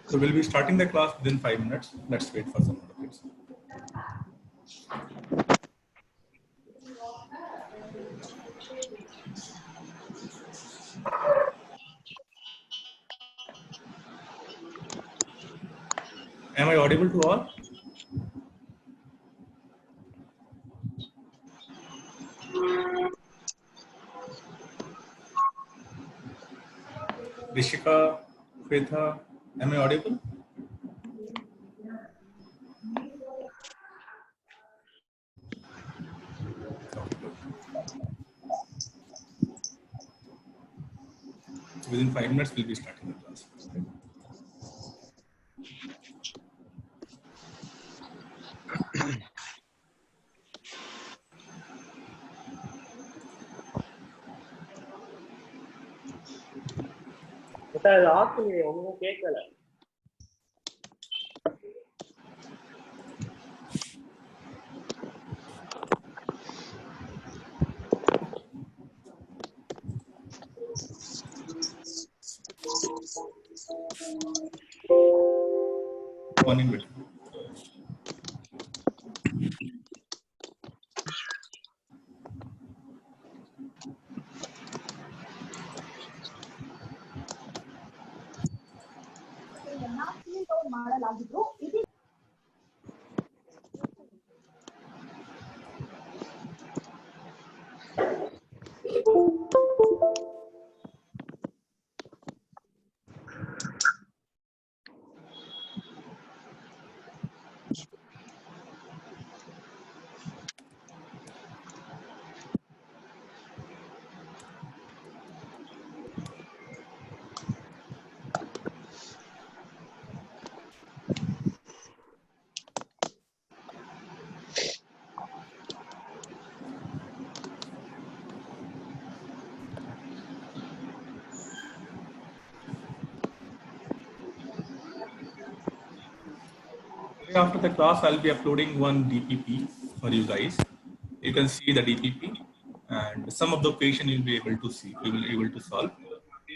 So we'll be starting the class within 5 minutes. Let's wait for some minutes. Am I audible to all? Rishika, Fetha, am I audible? So within 5 minutes, we'll be starting the class. One in between. After the class, I'll be uploading one DPP for you guys. You can see the DPP and some of the question you'll be able to see, you will be able to solve.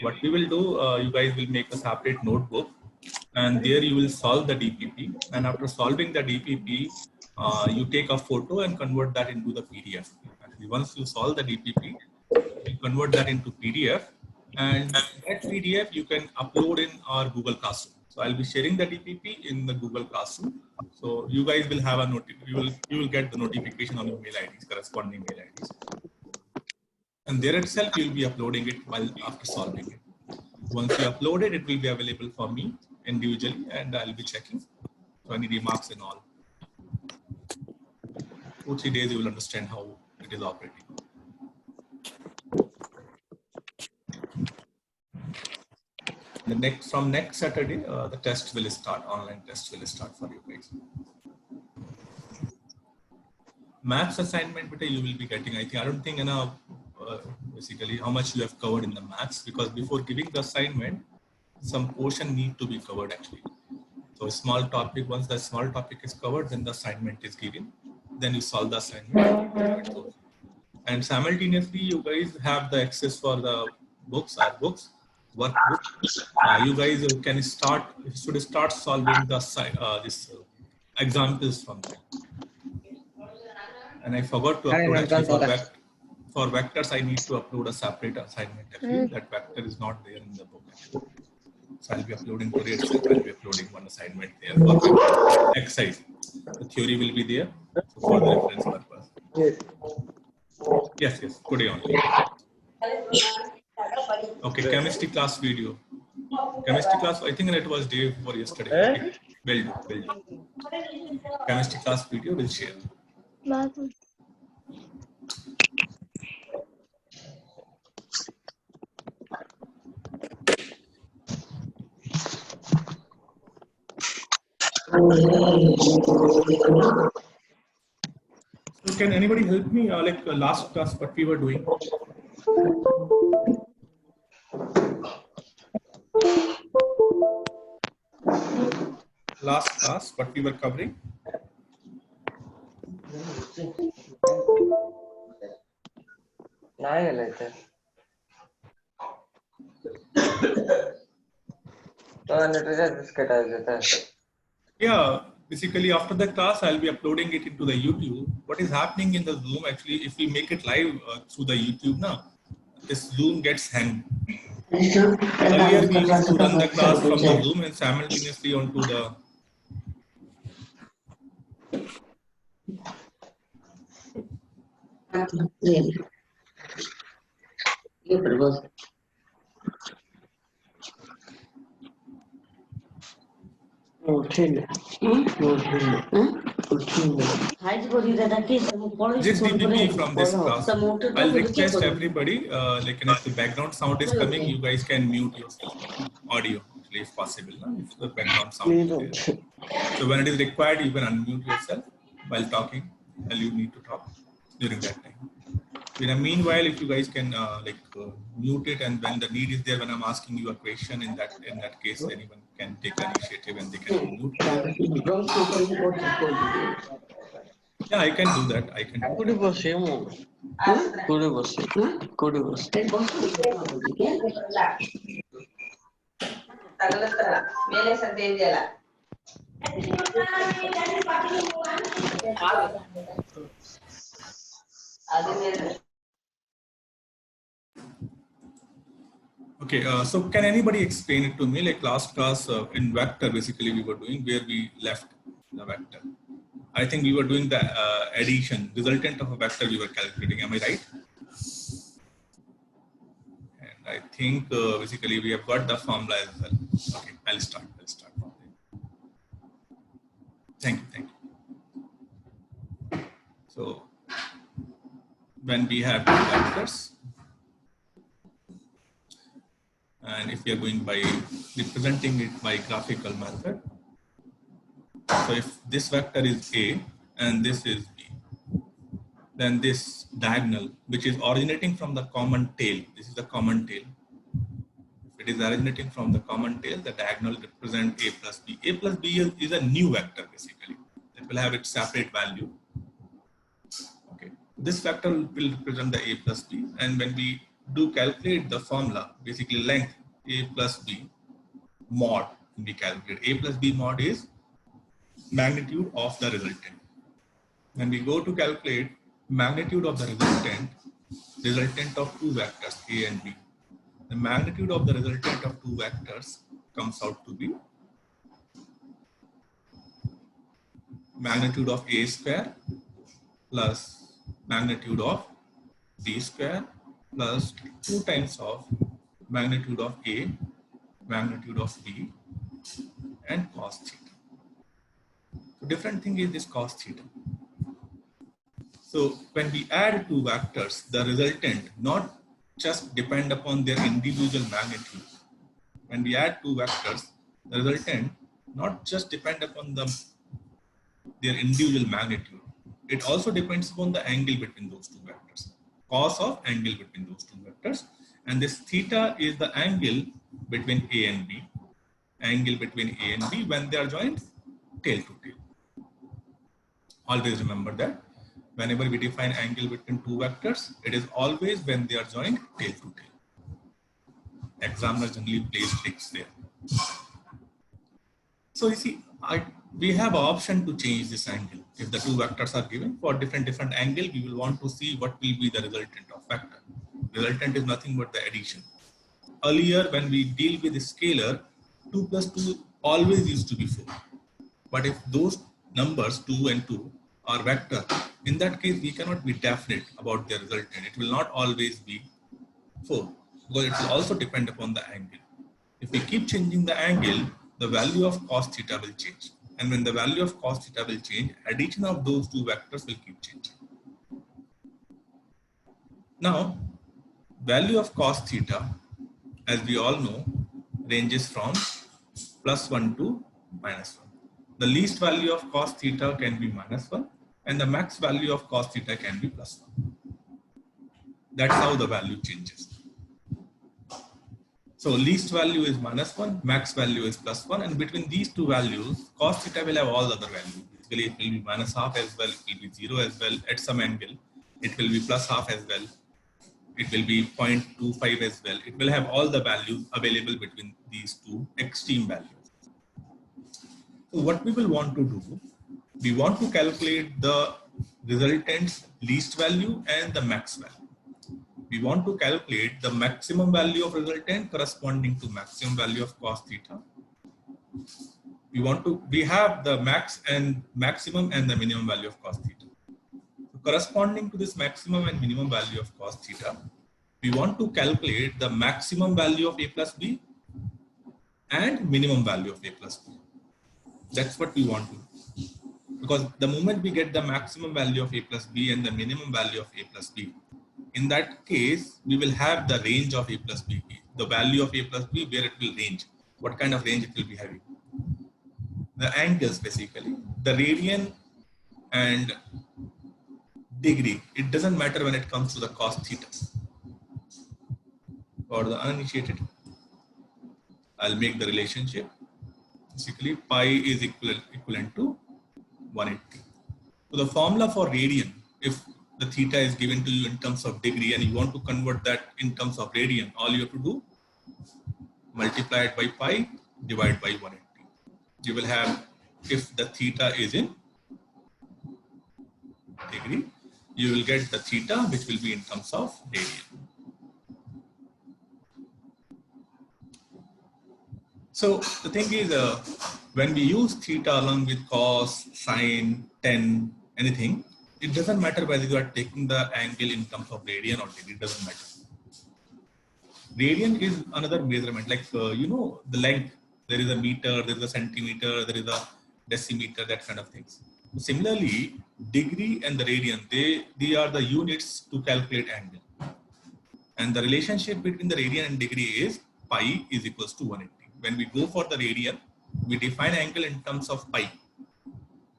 What we will do, you guys will make a separate notebook and there you will solve the DPP. And after solving the DPP, you take a photo and convert that into the PDF. Actually, once you solve the DPP, you convert that into PDF and that PDF you can upload in our Google Classroom. So I'll be sharing the DPP in the Google Classroom. So you guys will have a you will get the notification on your mail IDs, corresponding mail IDs. And there itself you'll be uploading it while after solving it. Once you upload it, it will be available for me individually and I'll be checking. So any remarks and all. 2-3 days you will understand how it is operating. From next Saturday, the test will start, online test will start for you guys. Maths assignment, you will be getting, I don't think, basically how much you have covered in the maths, because before giving the assignment, some portion need to be covered actually. So a small topic, once the small topic is covered, then the assignment is given. Then you solve the assignment. And simultaneously, you guys have the access for the books, our books, workbooks. You guys should start solving the examples from them. And I forgot to upload actually for vectors. I need to upload a separate assignment. Actually, that vector is not there in the book. Actually. So I'll be uploading today itself. I'll be uploading one assignment there for exercise. The theory will be there for the reference purpose. Yes, today only. Okay, chemistry class video. Chemistry class, I think it was day before yesterday. Okay. Will do. Chemistry class video will share. So can anybody help me? Like last class, what we were doing? Last class, what we were covering? Yeah, basically after the class, I'll be uploading it into the YouTube. What is happening in the Zoom, actually, if we make it live through the YouTube now, this Zoom gets hanged. Earlier, we used to run the class from the Zoom and simultaneously onto the... This DPP from this class. I'll request everybody, like if the background sound is coming, you guys can mute yourself. Audio, actually, if possible, no? If the background sound is there. So when it is required, you can unmute yourself while talking, while you need to talk during that time. In the meanwhile, if you guys can mute it, and when the need is there, when I'm asking you a question, in that case, anyone can take the initiative and they can mute. Yeah, I can do that. I can do Okay, so can anybody explain it to me? Like last class in vector, basically we were doing where we left the vector. I think we were doing the addition, resultant of a vector we were calculating. Am I right? And I think basically we have got the formula as well. Okay, I'll start. Thank you. So when we have two vectors, and if we are going by representing it by graphical method, so if this vector is A and this is B, then this diagonal, which is originating from the common tail, this is the common tail. If it is originating from the common tail, the diagonal represents A plus B. A plus B is a new vector, basically. It will have its separate value. Okay. This vector will represent the A plus B, and when we do calculate the formula, basically length A plus B mod, we calculate A plus B mod is magnitude of the resultant. When we go to calculate magnitude of the resultant of two vectors A and B, the magnitude of the resultant of two vectors comes out to be magnitude of A square plus magnitude of B square plus 2 times of magnitude of A, magnitude of B, and cos theta. So different thing is this cos theta. So when we add two vectors, the resultant not just depend upon their individual magnitude. When we add two vectors, the resultant not just depend upon their individual magnitude. It also depends upon the angle between those two vectors. Cos of angle between those two vectors. And this theta is the angle between A and B. Angle between A and B when they are joined tail to tail. Always remember that. Whenever we define angle between two vectors, it is always when they are joined tail to tail. Examiner generally plays tricks there. So you see, we have an option to change this angle. If the two vectors are given for different angle, we will want to see what will be the resultant of vector. Resultant is nothing but the addition. Earlier, when we deal with the scalar, 2 plus 2 always used to be 4. But if those numbers 2 and 2 are vector, in that case, we cannot be definite about their resultant. It will not always be 4, because it will also depend upon the angle. If we keep changing the angle, the value of cos theta will change. And when the value of cos theta will change, addition of those two vectors will keep changing. Now, value of cos theta, as we all know, ranges from +1 to -1. The least value of cos theta can be -1, and the max value of cos theta can be +1. That's how the value changes. So least value is -1, max value is +1, and between these two values, cos theta will have all other values. Basically, it will be -half as well, it will be 0 as well. At some angle, it will be +half as well. It will be 0.25 as well. It will have all the values available between these two extreme values. So what we will want to do, we want to calculate the resultant's least value and the max value. We want to calculate the maximum value of resultant corresponding to maximum value of cos theta. We have the max and maximum and the minimum value of cos theta. So corresponding to this maximum and minimum value of cos theta, we want to calculate the maximum value of a plus b and minimum value of a plus b. That's what we want to do. Because the moment we get the maximum value of a plus b and the minimum value of a plus b, in that case, we will have the range of a plus b, the value of a plus b, where it will range, what kind of range it will be having. The angles basically, the radian and degree, it doesn't matter when it comes to the cos theta. For the uninitiated, I'll make the relationship. Basically, pi is equivalent to 180. So the formula for radian, if the theta is given to you in terms of degree and you want to convert that in terms of radian, all you have to do, multiply it by pi, divide by 180. You will have, if the theta is in degree, you will get the theta which will be in terms of radian. So the thing is, when we use theta along with cos, sine, tan, anything, it doesn't matter whether you are taking the angle in terms of radian or degree, it doesn't matter. Radian is another measurement, like, you know, the length, there is a meter, there is a centimeter, there is a decimeter, that kind of things. Similarly, degree and the radian, they are the units to calculate angle. And the relationship between the radian and degree is pi is equals to 180. When we go for the radian, we define angle in terms of pi.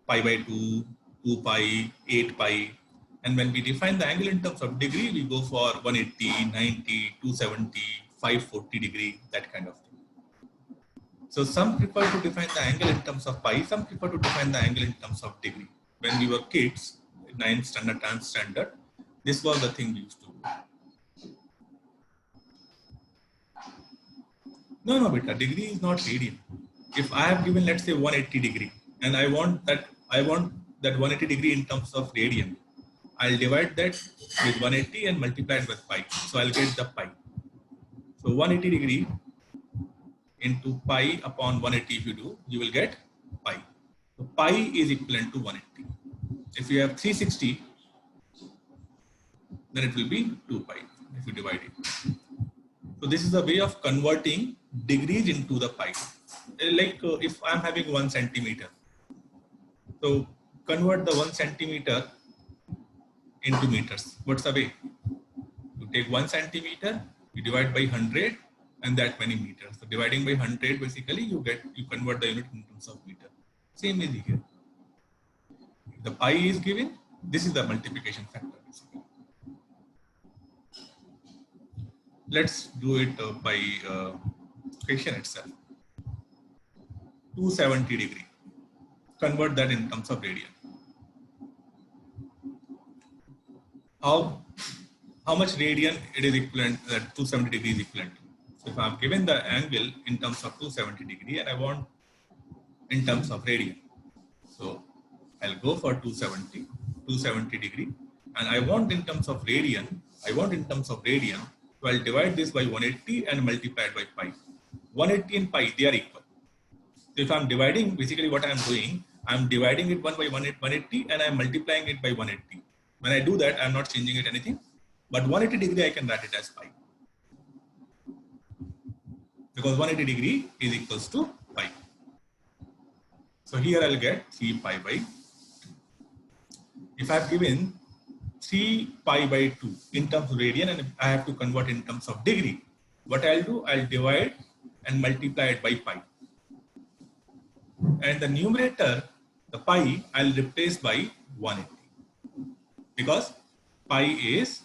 Pi by 2, 2 pi, 8 pi. And when we define the angle in terms of degree, we go for 180, 90, 270, 540 degree, that kind of thing. So some prefer to define the angle in terms of pi, some prefer to define the angle in terms of degree. When we were kids, 9th standard, 10th standard, this was the thing we used to do. No, beta, degree is not radian. If I have given, let's say 180 degree, and I want that 180 degree in terms of radian, I'll divide that with 180 and multiply it with pi. So I'll get the pi. So 180 degree into pi upon 180, if you do, you will get pi. So pi is equivalent to 180. If you have 360, then it will be 2 pi if you divide it. So this is a way of converting degrees into the pi. Like if I'm having 1 centimeter, so convert the 1 centimeter into meters. What's the way? You take 1 centimeter, you divide by 100, and that many meters. So dividing by 100, basically you convert the unit in terms of meter. Same is here. The pi is given. This is the multiplication factor, basically. Let's do it by question itself. 270 degree. Convert that in terms of radian. How much radian it is equivalent, that 270 degree is equivalent to? So if I'm given the angle in terms of 270 degree and I want in terms of radian, so I'll go for 270 degree, and I want in terms of radian, so I'll divide this by 180 and multiply it by pi. 180 and pi, they are equal. So if I'm dividing, basically what I'm doing, I'm dividing it 1 by 180 and I'm multiplying it by 180. When I do that, I'm not changing it anything, but 180 degree I can write it as pi. Because 180 degree is equals to pi. So here I'll get 3 pi by 2. If I've given 3 pi by 2 in terms of radian and I have to convert in terms of degree, what I'll do, I'll divide and multiply it by pi. And the numerator, the pi, I'll replace by 180. Because pi is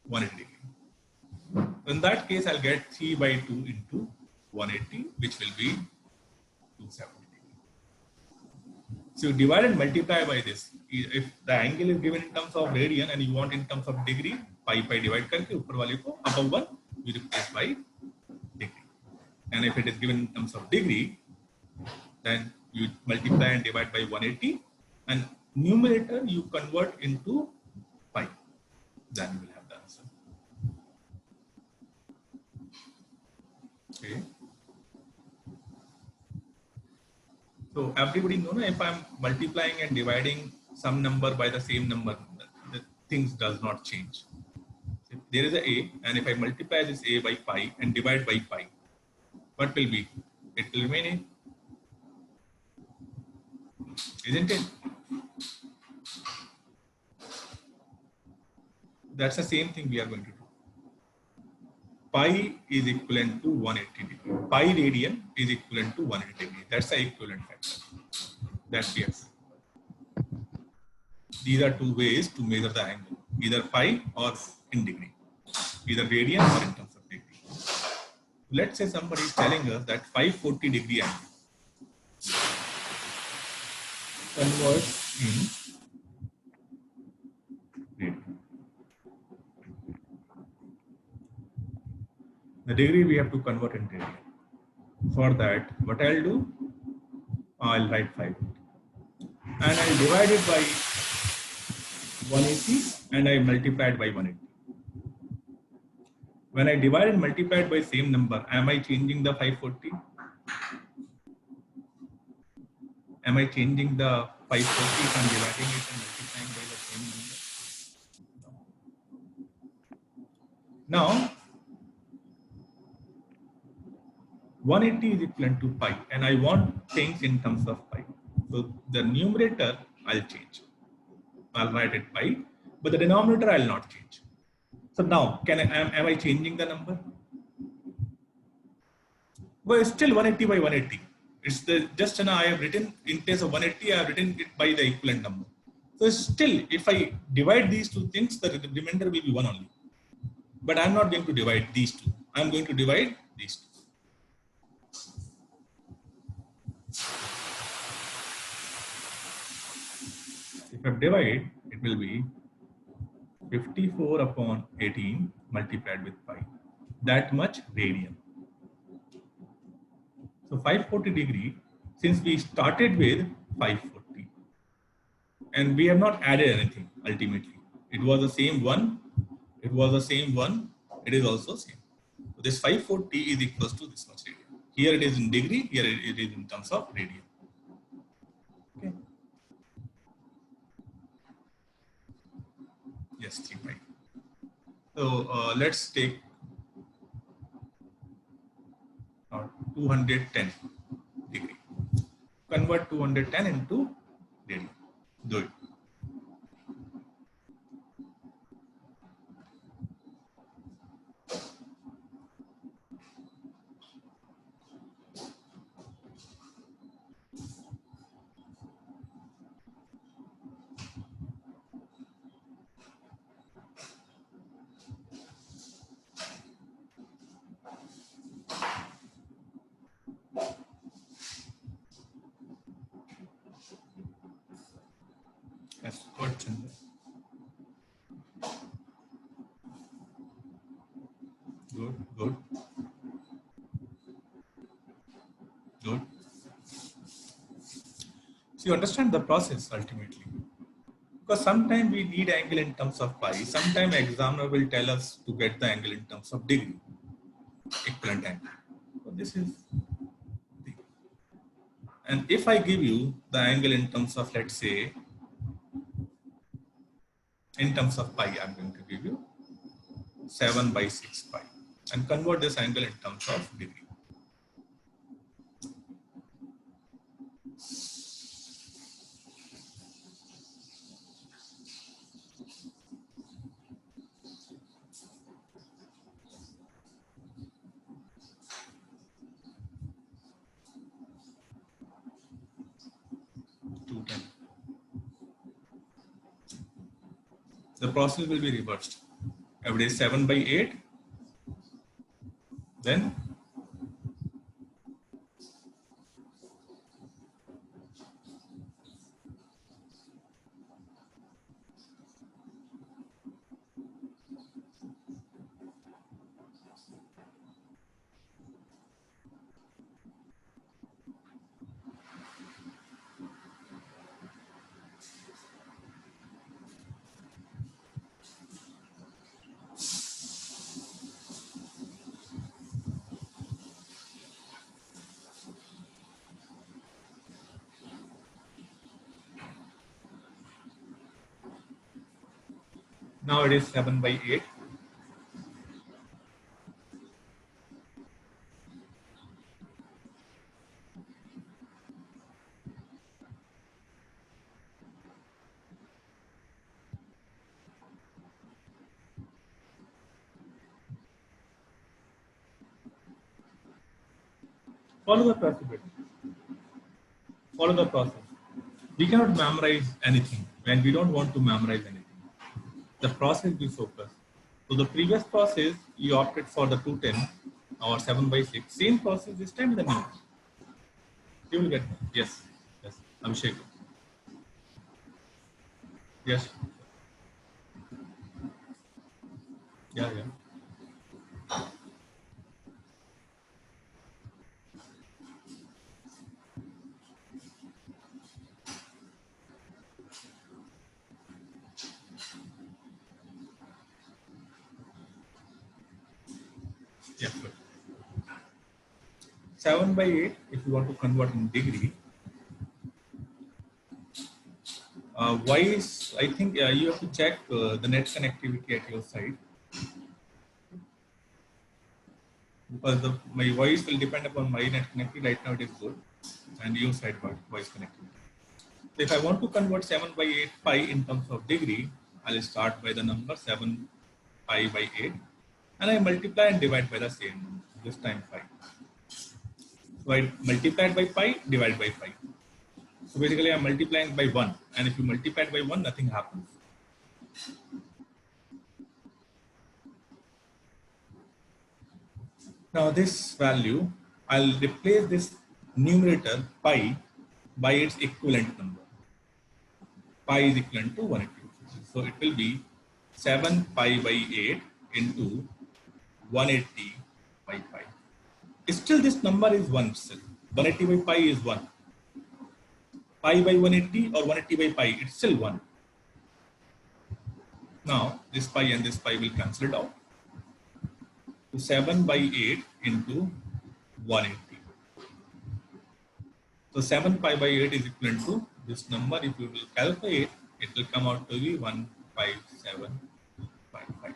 180 degree. In that case, I'll get 3 by 2 into 180, which will be 270 degree. So you divide and multiply by this. If the angle is given in terms of radian and you want in terms of degree, pi divide करके ऊपर वाले को above 1 we replace by degree. And if it is given in terms of degree, then you multiply and divide by 180, and numerator you convert into pi. Then you will have the answer. Okay. So everybody know if I'm multiplying and dividing some number by the same number, the things does not change. If there is a and if I multiply this a by pi and divide by pi, what will be? It will remain a, isn't it? That's the same thing we are going to do. Pi is equivalent to 180 degree. Pi radian is equivalent to 180 degree. That's the equivalent factor. That's the answer. These are two ways to measure the angle, either pi or in degree, either radian or in terms of degree. Let's say somebody is telling us that 540 degree angle converts in radian. The degree we have to convert in radian. For that, what I'll do, I'll write 5. And I'll divide it by 180 and I multiply it by 180. When I divide and multiply it by same number, am I changing the 540? Am I changing the 540 if I'm dividing it and multiplying by the same number? Now, 180 is equivalent to pi, and I want things in terms of pi. So the numerator I'll change. I'll write it pi, but the denominator I'll not change. So now, am I changing the number? Well, still 180 by 180. It's just I have written in place of 180, I have written it by the equivalent number. So still, if I divide these two things, the remainder will be 1 only. But I'm not going to divide these two. I'm going to divide these two. If I divide, it will be 54 upon 18 multiplied with pi. That much radian. So 540 degree, since we started with 540 and we have not added anything ultimately. It was the same one. It was the same one. It is also same. So this 540 is equals to this much radian. Here it is in degree. Here it is in terms of radian. Okay. Yes, 3 pi. So let's take 210 degree. Convert 210 into radian. Do it. Yes, good. Good, good. Good. So you understand the process ultimately. Because sometimes we need angle in terms of pi. Sometimes examiner will tell us to get the angle in terms of degree, equivalent angle. So this is the, and if I give you the angle in terms of, let's say, in terms of pi, I'm going to give you 7 by 6 pi and convert this angle in terms of degree. The process will be reversed. Every day 7 by 8, then Now it is 7 by 8. Follow the process. Follow the process. We cannot memorize anything when we don't want to memorize anything. The process we focus. So the previous process you opted for the 210 or 7 by 6. Same process this time in the minutes. You will get that. Yes. Yes. Abhishek. Yes. Yeah, yeah. Yeah. Good. 7 by 8, if you want to convert in degree, why is, I think you have to check the net connectivity at your side, because my voice will depend upon my net connectivity. Right now it is good, and your side voice connectivity. So if I want to convert 7 by 8 pi in terms of degree, I'll start by the number 7 pi by 8, and I multiply and divide by the same number, this time pi. So I multiplied by pi, divide by pi. So basically I'm multiplying by 1, and if you multiply it by 1, nothing happens. Now this value, I'll replace this numerator pi by its equivalent number. Pi is equivalent to 180. So it will be 7 pi by 8 into 180 by pi. Still this number is 1 still. 180 by pi is 1. Pi by 180 or 180 by pi, it's still 1. Now this pi and this pi will cancel it out. So 7 by 8 into 180. So 7 pi by 8 is equivalent to this number. If you will calculate, it will come out to be 157.5.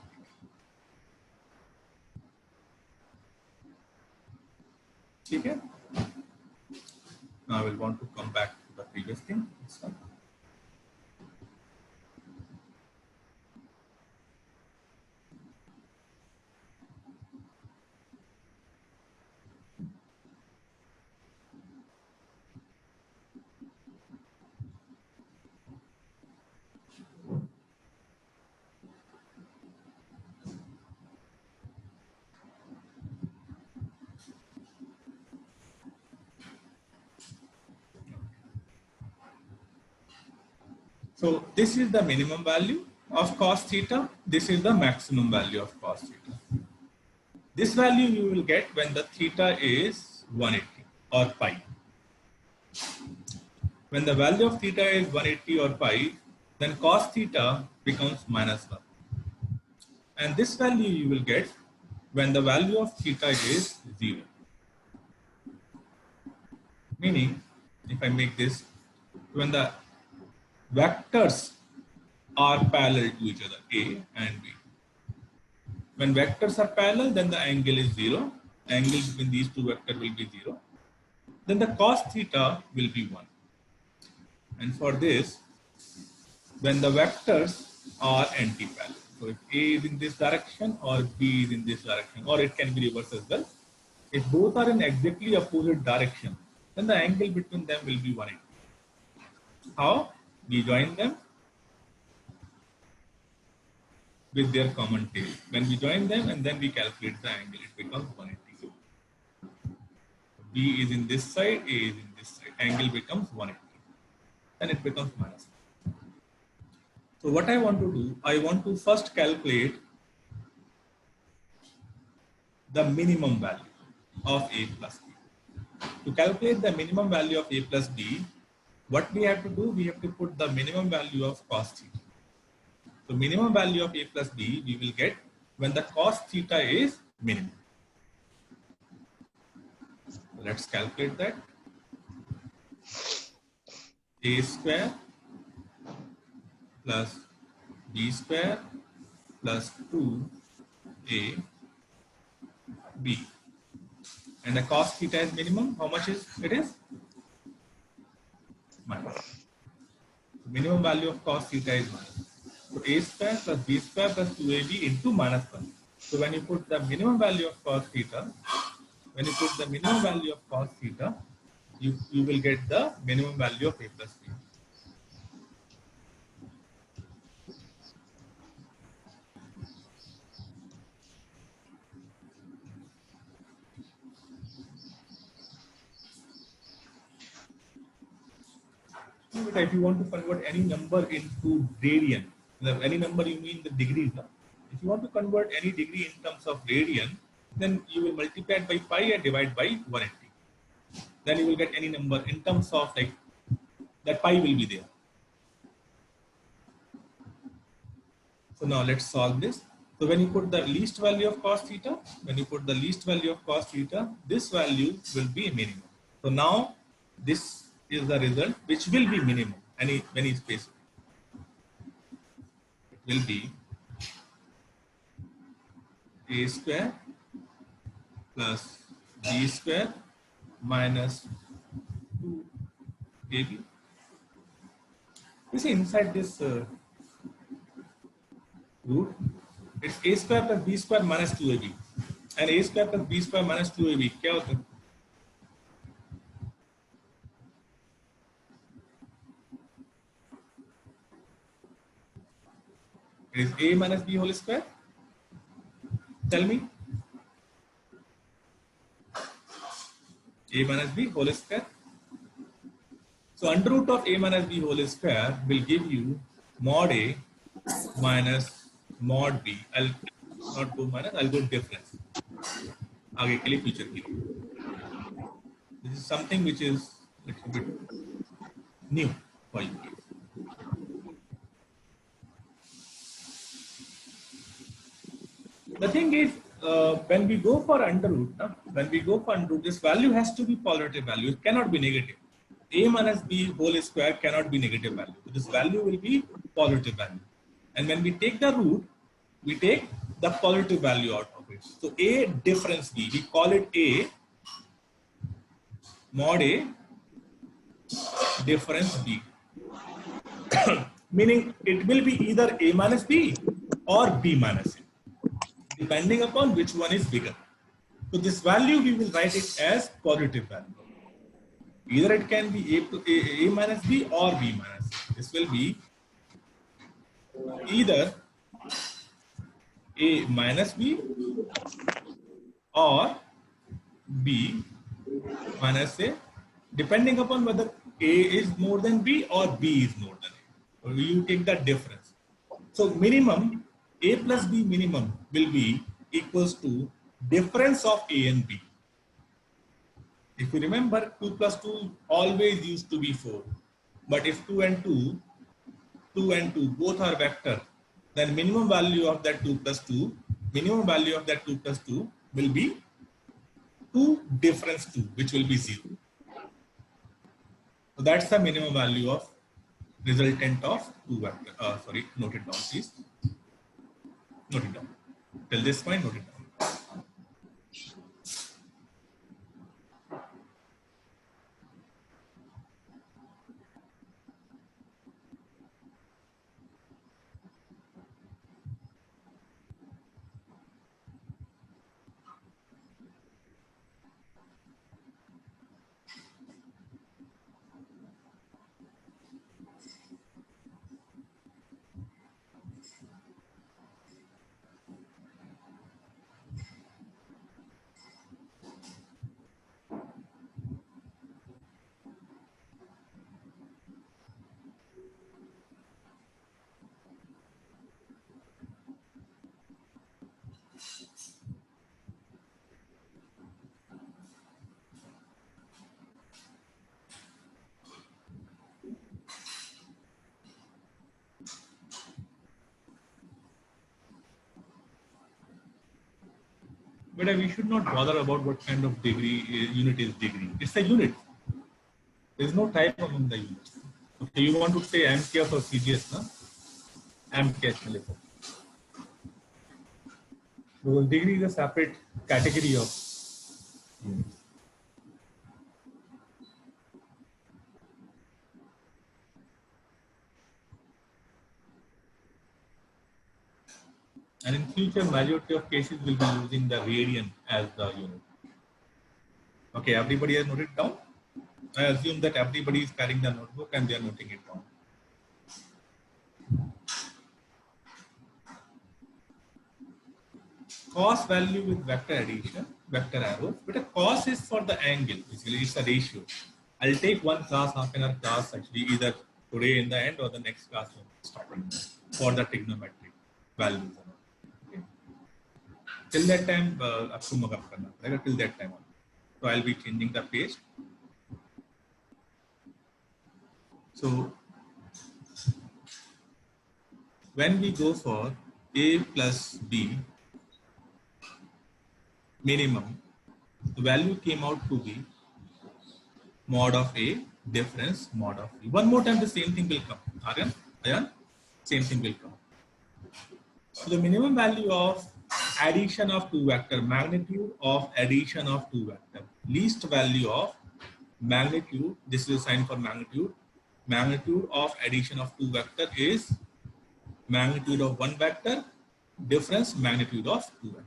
Okay? Now I will want to come back to the previous thing. So this is the minimum value of cos theta. This is the maximum value of cos theta. This value you will get when the theta is 180 or pi. When the value of theta is 180 or pi, then cos theta becomes minus 1. And this value you will get when the value of theta is 0. Meaning, if I make this, when the vectors are parallel to each other, A and B. When vectors are parallel, then the angle is 0. Angle between these two vectors will be 0. Then the cos theta will be 1. And for this, when the vectors are anti-parallel. So if A is in this direction or B is in this direction, or it can be reversed as well. If both are in exactly opposite direction, then the angle between them will be 180. How? We join them with their common tail. When we join them and then we calculate the angle, it becomes 180. B is in this side, A is in this side. Angle becomes 180. Then it becomes minus. So what I want to do, I want to first calculate the minimum value of A plus B. To calculate the minimum value of A plus B, what we have to do, we have to put the minimum value of cos theta. So minimum value of A plus B, we will get when the cos theta is minimum. Let's calculate that. A square plus B square plus 2ab. And the cos theta is minimum. How much is it is? Minus. The minimum value of cos theta is minus. So a square plus b square plus 2ab into minus 1. So when you put the minimum value of cos theta, you will get the minimum value of a plus b. If you want to convert any number into radian, any number you mean the degrees. No? If you want to convert any degree in terms of radian, then you will multiply it by pi and divide by 180. Then you will get any number in terms of like that pi will be there. So now let's solve this. So when you put the least value of cos theta, this value will be minimum. So now this is the result which will be minimum. Any space. It will be a square plus b square minus 2ab. You see inside this root, it's a square plus b square minus 2ab. And a square plus b square minus 2ab, क्या होता है? It is a minus b whole square. Tell me. A minus b whole square. So under root of a minus b whole square will give you mod a minus mod b. I'll not go minus, I'll go difference. आगे के लिए future के लिए. This is something which is a little bit new for you. The thing is, when we go for under root, this value has to be positive value. It cannot be negative. A minus b whole square cannot be negative value. This value will be positive value. And when we take the root, we take the positive value out of it. So a difference b, we call it a mod a difference b. Meaning it will be either a minus b or b minus a, depending upon which one is bigger. So this value we will write it as positive value. Either it can be a minus b or b minus a. This will be either a minus b or b minus a, depending upon whether a is more than b or b is more than a. So you take the difference. So minimum, a plus b minimum will be equals to difference of a and b. If you remember, 2 plus 2 always used to be 4. But if 2 and 2 both are vector, then minimum value of that 2 plus 2 will be 2 difference 2, which will be 0. So that's the minimum value of resultant of 2 vector. Note it down, please. Note it down. Till this point, note it down. But we should not bother about what kind of degree unit is degree. It's a unit. There is no type among the units. Okay, you want to say AMCS or CGS, na? AMCS. Because degree is a separate category of units. And in future, majority of cases will be using the radian as the unit. Okay, everybody has noted down? I assume that everybody is carrying the notebook and they are noting it down. Cos value with vector addition, vector arrows, but a cos is for the angle, basically it's a ratio. I'll take one class, half an hour class actually, either today in the end or the next class starting for the trigonometric values. Okay. Till that time, till that time. So I'll be changing the page. So when we go for A plus B minimum, the value came out to be mod of A difference mod of B. One more time the same thing will come. Aryan, same thing will come. So the minimum value of addition of two vector, magnitude of addition of two vector, least value of magnitude, this is a sign for magnitude, magnitude of addition of two vector is magnitude of one vector, difference magnitude of two vector.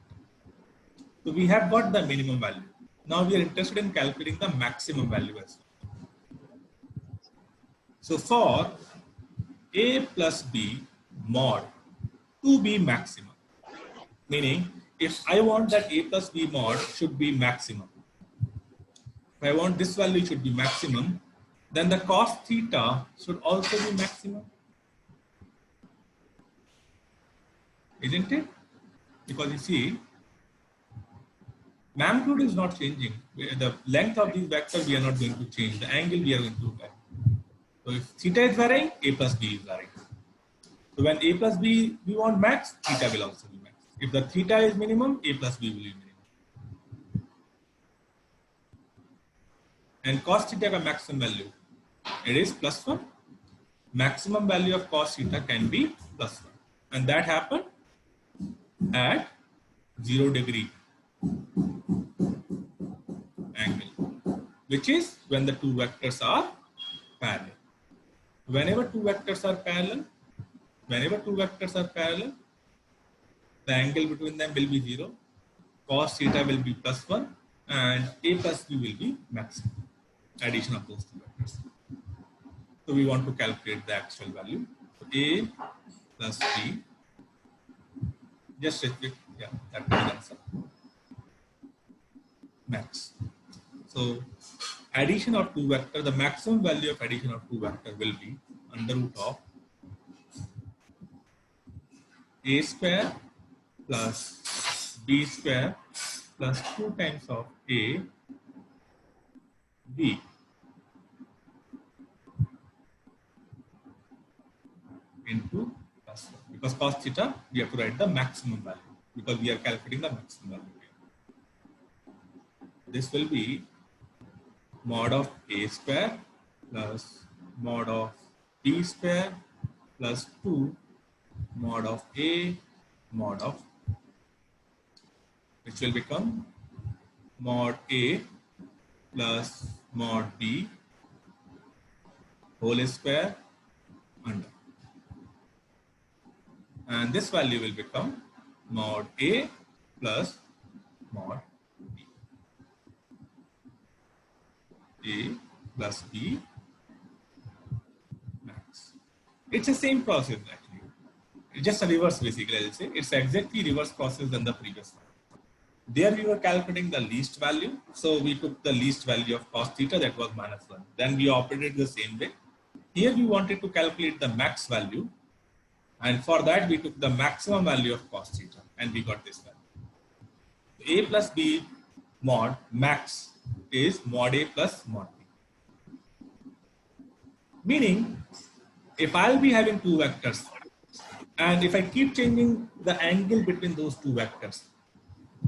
So we have got the minimum value. Now we are interested in calculating the maximum value as well. So for A plus B mod to be maximum, meaning if I want that A plus B mod should be maximum, if I want this value should be maximum, then the cos theta should also be maximum. Isn't it? Because you see, magnitude is not changing. The length of these vectors we are not going to change. The angle we are going to vary. So if theta is varying, A plus B is varying. So when A plus B we want max, theta will also be max. If the theta is minimum, A plus B will be minimum. And cos theta ka maximum value, it is plus 1. Maximum value of cos theta can be plus 1. And that happened at 0 degree angle, which is when the two vectors are parallel. Whenever two vectors are parallel, the angle between them will be 0, cos theta will be plus 1, and A plus B will be maximum, addition of those two vectors. So we want to calculate the actual value. So A plus B, just repeat, yeah, that is the answer. Max. So addition of two vector, the maximum value of addition of two vector will be under root of A square plus B square plus 2 times of A B into plus 1. Because cos theta, we have to write the maximum value because we are calculating the maximum value here. This will be mod of A square plus mod of B square plus 2 mod of A mod of, which will become mod A plus mod B whole square under. And this value will become mod A plus mod B. A plus B max. It's the same process actually. It's just a reverse basically, I'll say. It's exactly reverse process than the previous one. There we were calculating the least value. So we took the least value of cos theta, that was minus 1. Then we operated the same way. Here we wanted to calculate the max value. And for that we took the maximum value of cos theta and we got this value. A plus B mod max is mod A plus mod B. Meaning, if I'll be having two vectors and if I keep changing the angle between those two vectors,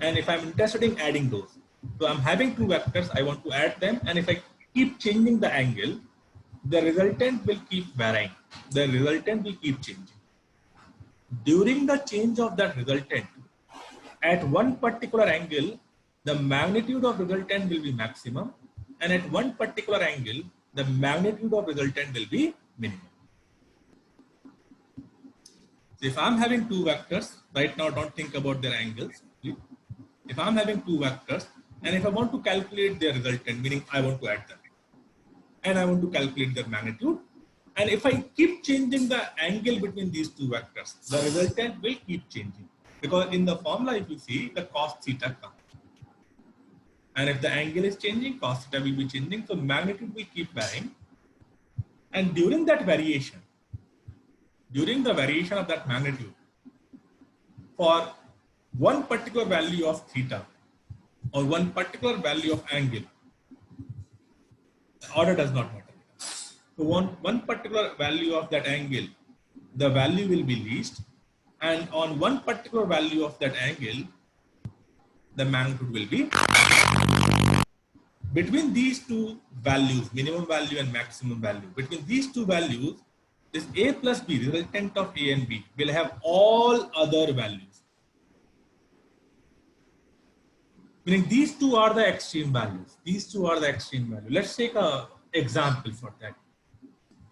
and if I'm interested in adding those, so I'm having two vectors, I want to add them, and if I keep changing the angle, the resultant will keep varying. The resultant will keep changing. During the change of that resultant, at one particular angle, the magnitude of resultant will be maximum, and at one particular angle, the magnitude of resultant will be minimum. So if I'm having two vectors, right now don't think about their angles. If I'm having two vectors, and if I want to calculate their resultant, meaning I want to add them, and I want to calculate their magnitude, and if I keep changing the angle between these two vectors, the resultant will keep changing. Because in the formula, if you see, the cos theta comes. And if the angle is changing, cos theta will be changing, so magnitude will keep varying. And during that variation, during the variation of that magnitude, for one particular value of theta or one particular value of angle, the order does not matter. So one particular value of that angle, the value will be least, and on one particular value of that angle, the magnitude will be. Between these two values, minimum value and maximum value, between these two values, this A plus B, resultant of A and B, will have all other values. Meaning these two are the extreme values. These two are the extreme values. Let's take an example for that.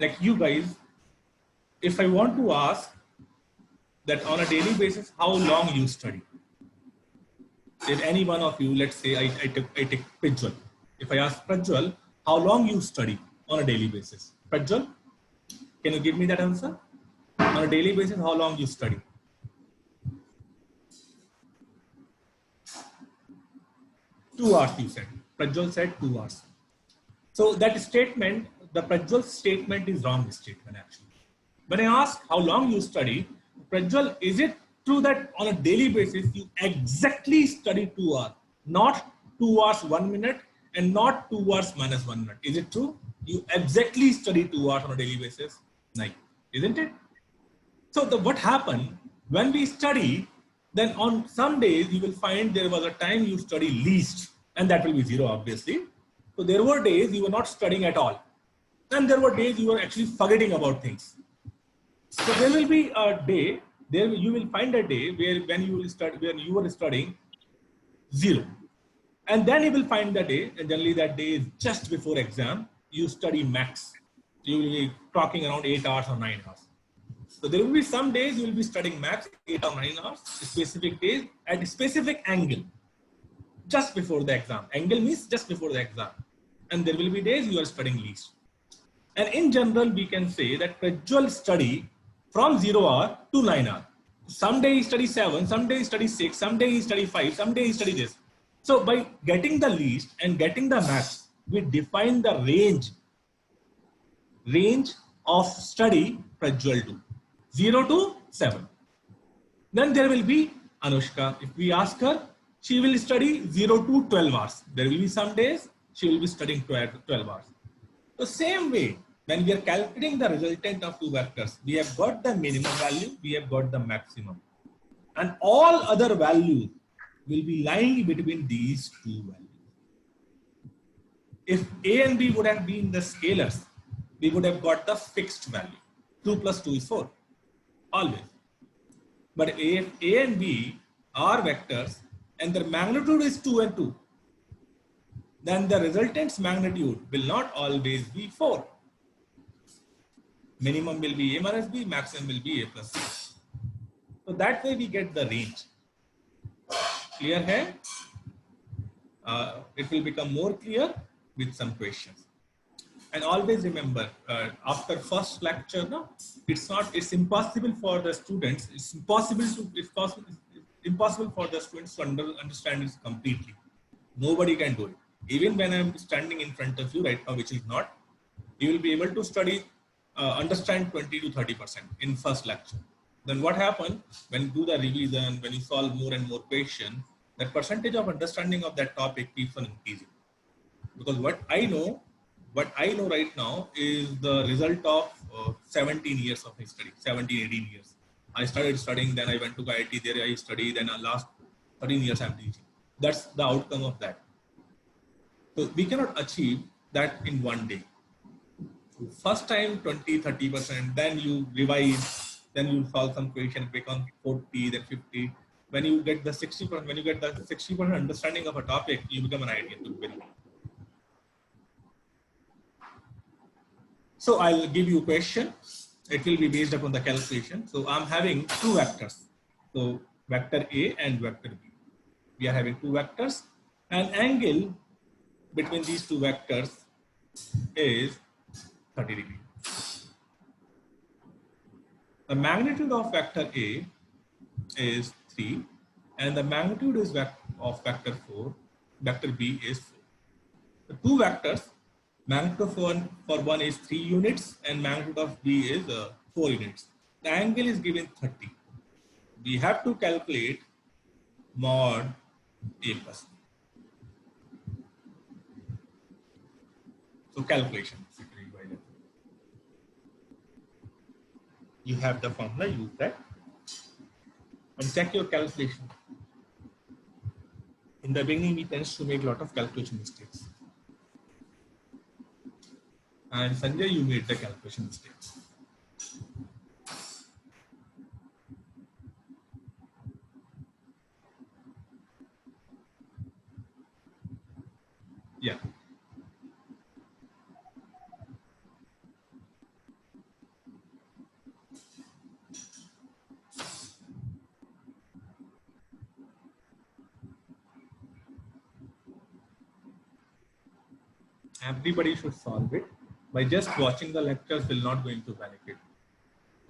Like you guys, if I want to ask that on a daily basis, how long you study. If any one of you, let's say I take Prajwal. If I ask Prajwal, how long you study on a daily basis? Prajwal, can you give me that answer? On a daily basis, how long you study? Two hours, you said. Prajwal said 2 hours. So that statement, the Prajwal statement is wrong statement actually. When I ask how long you study, Prajwal, is it true that on a daily basis you exactly study 2 hours, not 2 hours 1 minute and not 2 hours minus 1 minute? Is it true? You exactly study 2 hours on a daily basis? No, isn't it? So what happened when we study, then on some days you will find there was a time you study least, and that will be 0 obviously. So there were days you were not studying at all, and there were days you were actually forgetting about things. So there will be a day, you will find a day where when you were studying 0, and then you will find the day, and generally that day is just before exam, you study max. You will be talking around 8 hours or 9 hours. So there will be some days you will be studying max 8 or 9 hours, specific days at a specific angle, just before the exam. Angle means just before the exam. And there will be days you are studying least. And in general, we can say that Prajwal study from 0 hour to 9 hour. Some day he study 7, some day he study 6, some day he study 5, some day he study this. So by getting the least and getting the max, we define the range of study Prajwal do. 0 to 7. Then there will be Anushka. If we ask her, she will study 0 to 12 hours. There will be some days she will be studying 12 hours. The same way, when we are calculating the resultant of two vectors, we have got the minimum value, we have got the maximum. And all other values will be lying between these two values. If A and B would have been the scalars, we would have got the fixed value. 2 plus 2 is 4. Always. But if A and B are vectors and their magnitude is 2 and 2, then the resultant's magnitude will not always be 4. Minimum will be A minus B, maximum will be A plus C. So that way we get the range. Clear here? It will become more clear with some questions. And always remember, after first lecture, no, it's impossible for the students. It's impossible for the students to understand it completely. Nobody can do it. Even when I'm standing in front of you right now, which is not, you will be able to study, understand 20 to 30% in first lecture. Then what happens when you do the revision, when you solve more and more questions, that percentage of understanding of that topic keeps on increasing. Because what I know right now is the result of 17 years of my study, 17, 18 years. I started studying, then I went to IIT, there I studied, then last 13 years I'm teaching. That's the outcome of that. So we cannot achieve that in one day. First time 20, 30%, then you revise, then you solve some question, become 40, then 50. when you get the 60%, when you get the 60% understanding of a topic, you become an ideal to be very. So I'll give you a question. It will be based upon the calculation. So I'm having two vectors. So vector A and vector B. We are having two vectors. And angle between these two vectors is 30 degrees. The magnitude of vector A is 3 and the magnitude is of vector 4, vector B is 4. The two vectors, magnitude for one is 3 units and magnitude of B is 4 units. The angle is given 30. We have to calculate mod A plus B. So calculation. You have the formula, use that and check your calculation. In the beginning, we tend to make a lot of calculation mistakes. And Sanjay, you made the calculation mistakes. Yeah. Everybody should solve it. By just watching the lectures will not going to benefit.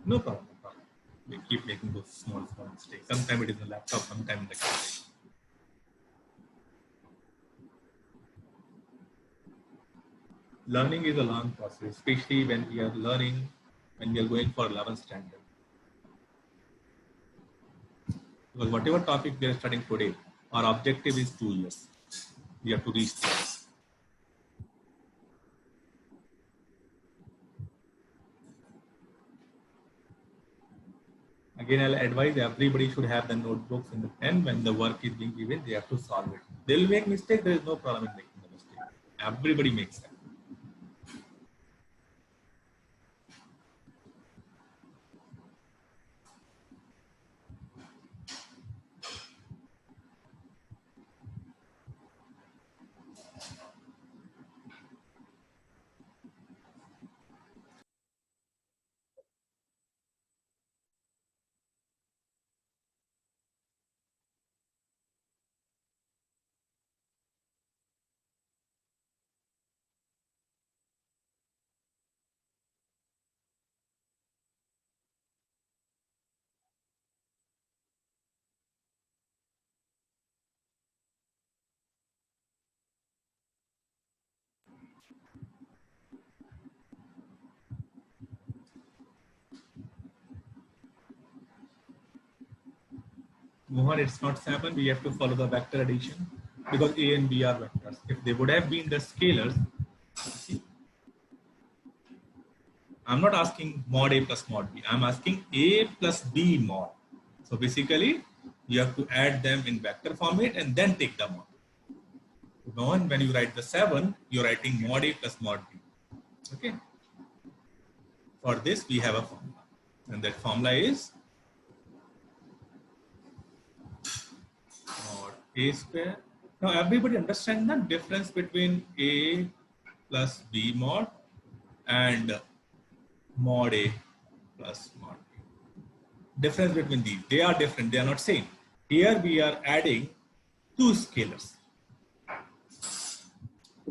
No problem, no problem. We keep making those small mistakes. Sometimes it is in the laptop, sometimes in the calculation. Learning is a long process, especially when we are learning, when we are going for 11th standard. Because whatever topic we are studying today, our objective is 2 years. We have to reach this. Again, I'll advise everybody should have the notebooks in the pen. When the work is being given, they have to solve it. They'll make mistake. There is no problem in making the mistake. Everybody makes that. Mohan, it's not 7. We have to follow the vector addition because A and B are vectors. If they would have been the scalars, see, I'm not asking mod A plus mod B. I'm asking A plus B mod. So basically, you have to add them in vector format and then take the mod. Mohan, when you write the 7, you're writing mod A plus mod B. Okay. For this, we have a formula. And that formula is mod A square. Now, everybody understand the difference between A plus B mod and mod A plus mod B. Difference between these. They are different. They are not same. Here we are adding two scalars.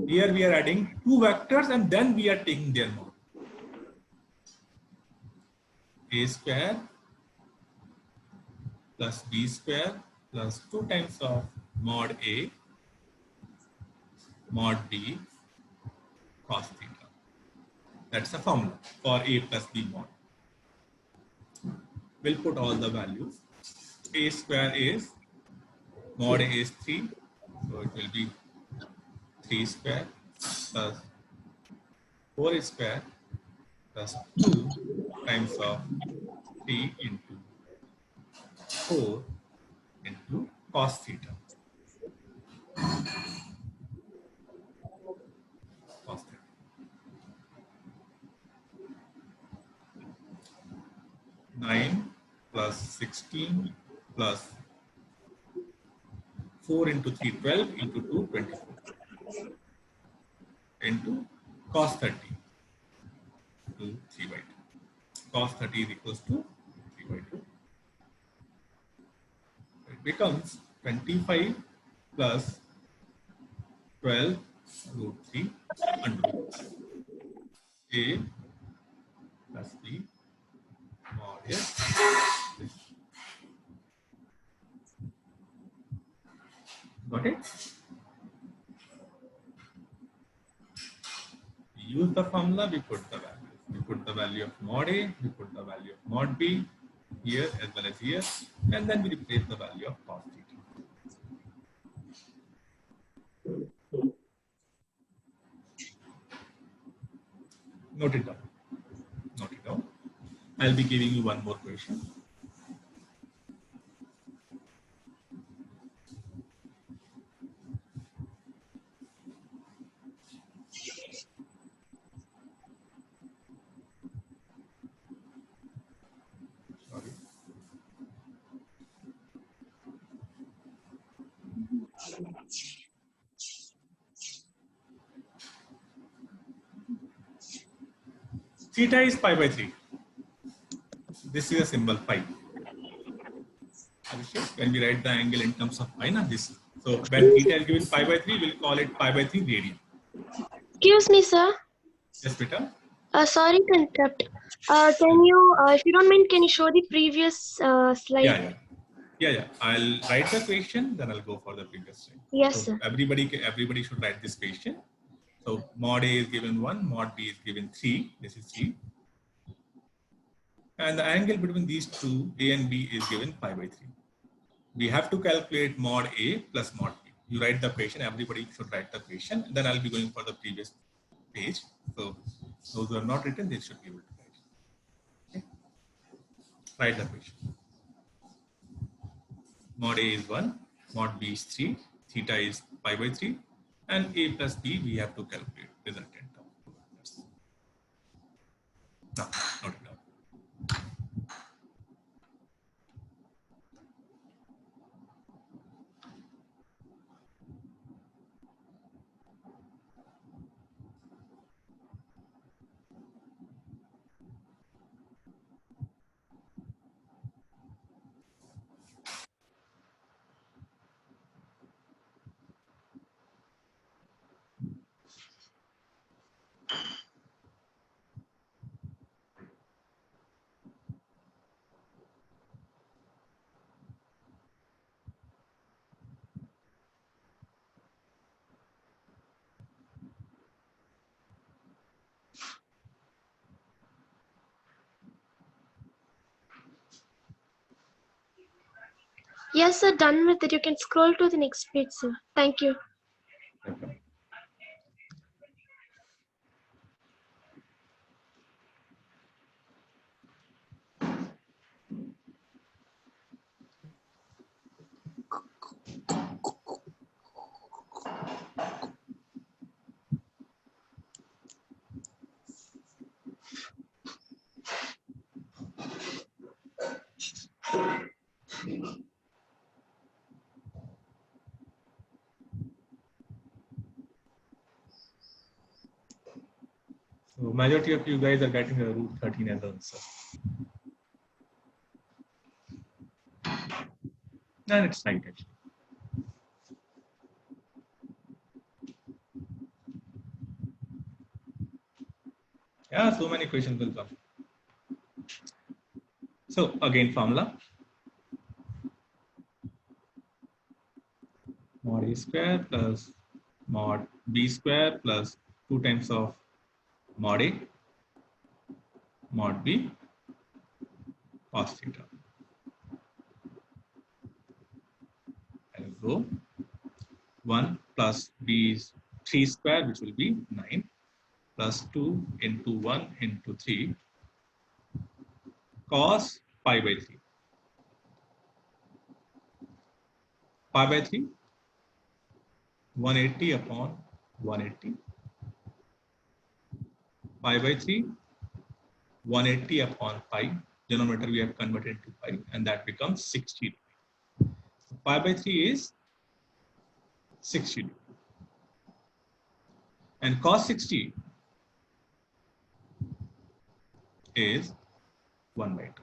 Here we are adding two vectors and then we are taking their mod. A square plus B square plus 2 times of mod A mod B cos theta. That's the formula for A plus B mod. We'll put all the values. A square is mod A is 3, so it will be 3 square plus 4 square plus 2 times of 3 into 4 into cos theta. Cos theta. 9 plus 16 plus 4 into 3, 12 into 2, 24 into cos 30 to 3 by 2. Cos 30 is equals to 3 by 2. It becomes 25 plus 12 root 3 under root A plus B mod A. Got it? We use the formula, we put the value. We put the value of mod A, we put the value of mod B here as well as here, and then we replace the value of cos theta. Note it down. Note it down. I'll be giving you one more question. Sorry. Theta is pi by 3. This is a symbol pi. When we write the angle in terms of pi, this. So when theta is given pi by 3, we'll call it pi by 3 radian. Excuse me, sir. Yes, beta. Sorry to interrupt. Can you, if you don't mind, can you show the previous slide? Yeah. I'll write the question, then I'll go for the previous slide. Yes, so sir. Everybody should write this question. So mod A is given 1, mod B is given 3. This is 3. And the angle between these two, A and B, is given pi by 3. We have to calculate mod A plus mod B. You write the question, everybody should write the question. Then I'll be going for the previous page. So those who are not written, they should be able to write. Okay. Write the question. Mod A is 1, mod B is 3, theta is pi by 3, and A plus B we have to calculate resultant term. Now, note it down. Yes, sir. Done with it. You can scroll to the next page, sir. Thank you. Okay. So majority of you guys are getting a root 13 as answer. And it's right actually. Yeah, so many questions will come. So again, formula. Mod A square plus mod B square plus 2 times of mod A, mod B, cos theta. And go 1 plus B is 3 square, which will be 9, plus 2 into 1 into 3, cos pi by 3. Pi by 3, 180 upon 180. Pi by 3, 180 upon pi. Denominator we have converted to pi, and that becomes 60. So pi by 3 is 60 degree. And cos 60 is 1/2.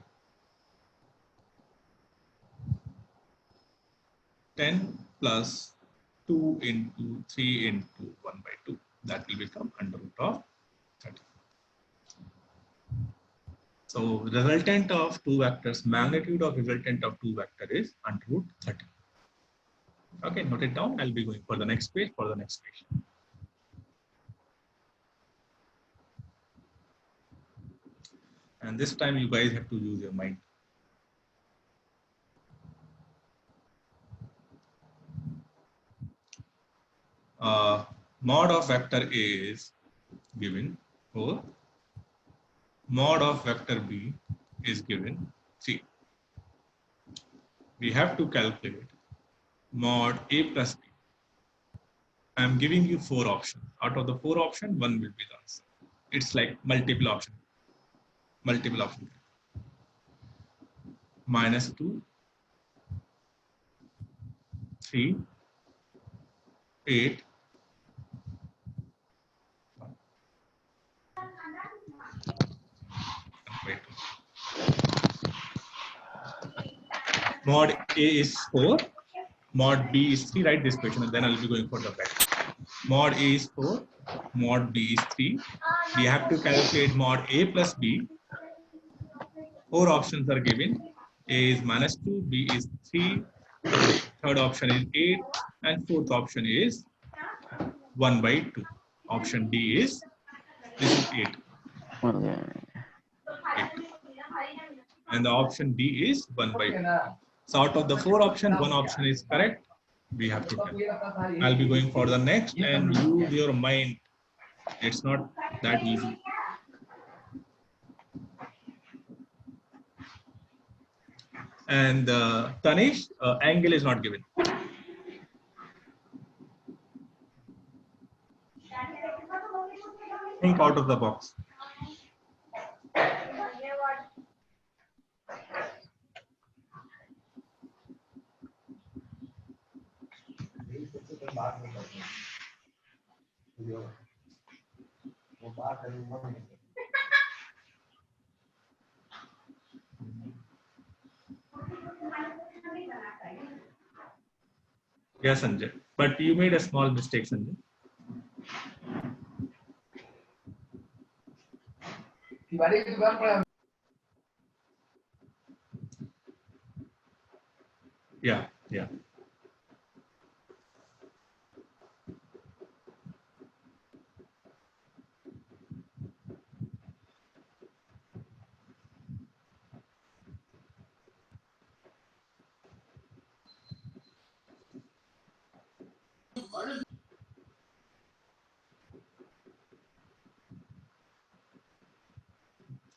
10 plus 2 into 3 into 1/2. That will become under root of 30. So resultant of two vectors, magnitude of resultant of two vector is under root 30. Okay, note it down. I'll be going for the next page, And this time you guys have to use your mind. Mod of vector A is given 4. Mod of vector B is given 3. We have to calculate mod A plus B. I am giving you 4 options. Out of the 4 options, one will be the answer. It's like multiple option. -2, 3, 8, 1. Mod A is 4, mod B is 3. Write this question and then I'll be going for the practice. Mod A is 4, mod B is 3. We have to calculate mod A plus B. 4 options are given. A is -2, B is 3, third option is 8, and fourth option is 1/2. Option D is, this is 8. Okay. 8. And the option D is 1/2. So out of the 4 options, 1 option is correct. We have to tell. I'll be going for the next and use your mind. It's not that easy. And Tanish, angle is not given. Think out of the box. Yes, Sanjay. But you made a small mistake, Sanjay. Yeah, yeah.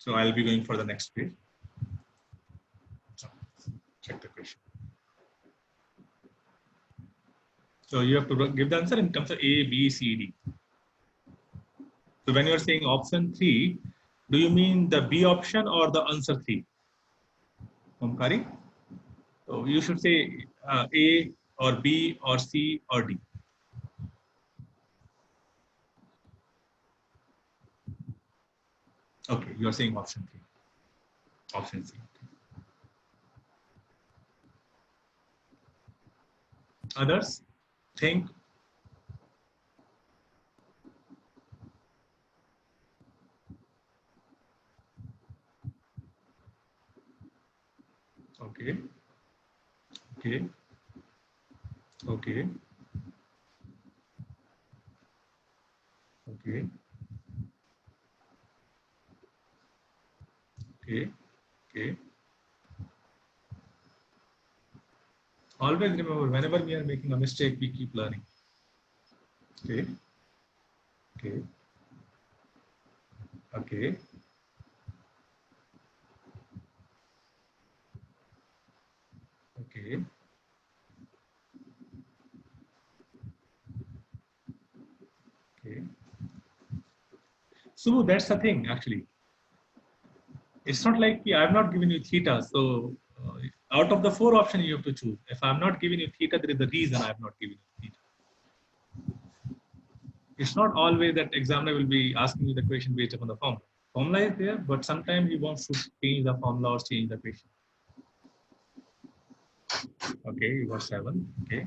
So I'll be going for the next page. Check the question. So you have to give the answer in terms of A, B, C, D. So when you're saying option 3, do you mean the B option or the answer 3? Omkari? So you should say A or B or C or D. Okay, you're saying option 3. Option C. Others think. Okay. Okay. Okay. Okay. Okay. Okay. Always remember, whenever we are making a mistake, we keep learning. Okay. Okay. Okay. Okay. Okay. So that's the thing, actually. It's not like I have not given you theta. So out of the 4 options, you have to choose. If I'm not giving you theta, there is a reason I have not given you theta. It's not always that examiner will be asking you the question based upon the formula. Formula is there, but sometimes he wants to change the formula or change the question. Okay, you got 7. Okay.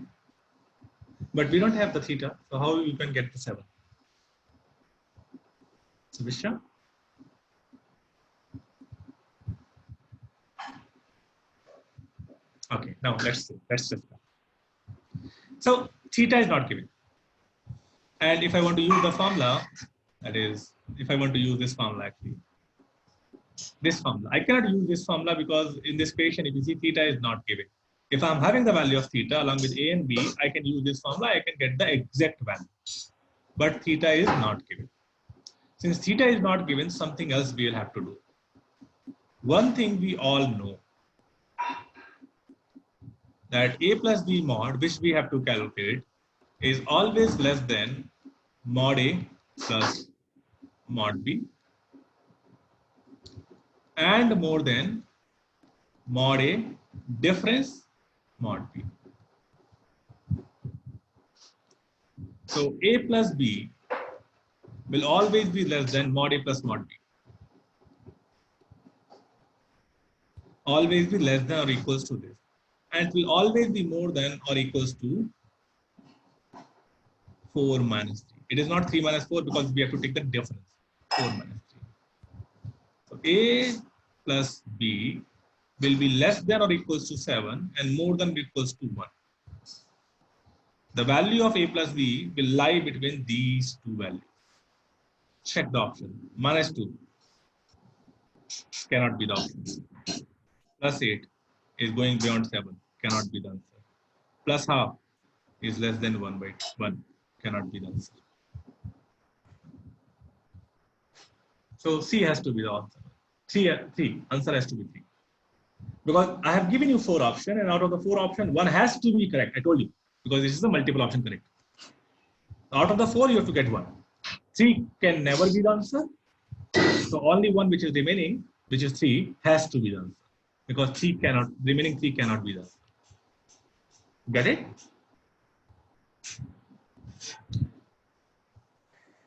But we don't have the theta, so how you can get the 7? So Vishwa? Okay, now let's just start. So theta is not given. And if I want to use the formula, that is, if I want to use this formula actually, this formula, I cannot use this formula because in this equation, if you see theta is not given. If I'm having the value of theta along with A and B, I can use this formula, I can get the exact value. But theta is not given. Since theta is not given, something else we'll have to do. One thing we all know, that A plus B mod, which we have to calculate, is always less than mod A plus mod B and more than mod A difference mod B. So A plus B will always be less than mod A plus mod B. Always be less than or equals to this. And it will always be more than or equals to 4 minus 3. It is not 3 minus 4 because we have to take the difference. 4 minus 3. So A plus B will be less than or equals to 7 and more than or equals to 1. The value of A plus B will lie between these two values. Check the option. Minus 2 cannot be the option. Plus 8 is going beyond 7, cannot be the answer. Plus half is less than 1 by 1, cannot be the answer. So C has to be the answer. 3, answer has to be 3. Because I have given you 4 options, and out of the 4 options, 1 has to be correct. I told you, because this is a multiple option correct. Out of the 4, you have to get 1. 3 can never be the answer. So only one which is remaining, which is 3, has to be the answer. Because remaining 3 cannot be the answer. Get it?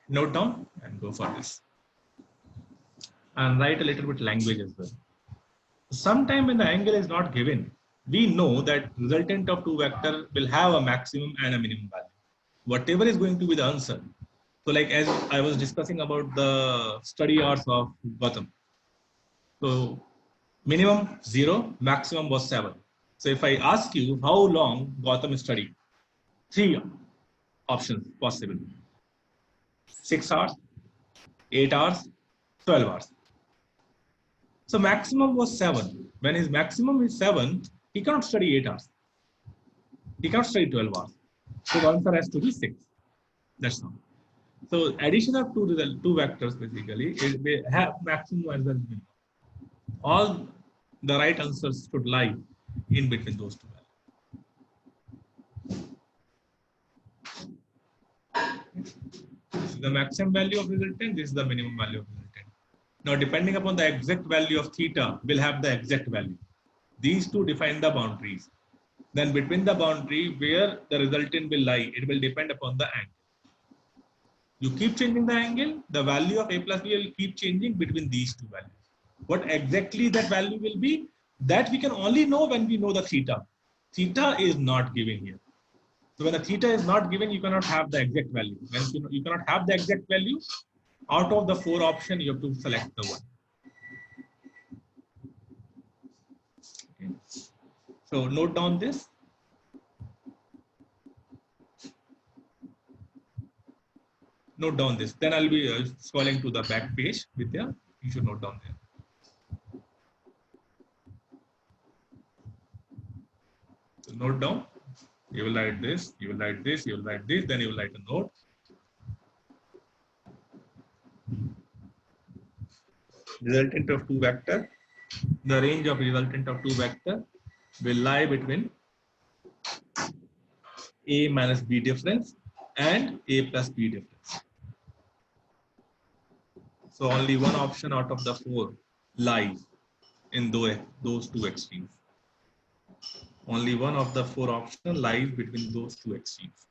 Note down and go for this. And write a little bit language as well. Sometime when the angle is not given, we know that resultant of 2 vector will have a maximum and a minimum value. Whatever is going to be the answer. So like as I was discussing about the study hours of Gautam. So minimum 0, maximum was 7. So if I ask you how long Gautam studied, 3 options possible. 6 hours, 8 hours, 12 hours. So maximum was 7. When his maximum is 7, he cannot study 8 hours. He cannot study 12 hours. So the answer has to be 6. That's all. So addition of two vectors basically, they have maximum as well as minimum. All the right answers should lie in between those two values. This is the maximum value of resultant, this is the minimum value of resultant. Now depending upon the exact value of theta, we'll have the exact value. These two define the boundaries. Then between the boundary where the resultant will lie, it will depend upon the angle. You keep changing the angle, the value of A plus B will keep changing between these two values. What exactly that value will be, that we can only know when we know the theta. Theta is not given here. So when the theta is not given, you cannot have the exact value. When you cannot have the exact value, out of the 4 options, you have to select the 1. Okay. So note down this. Note down this. Then I'll be scrolling to the back page with you should note down there. So note down. You will write this, you will write this, you will write this, then you will write a note. Resultant of 2 vector. The range of resultant of 2 vector will lie between A minus B difference and A plus B difference. So only one option out of the 4 lies in those 2 extremes. Only one of the 4 options lies between those 2 extremes.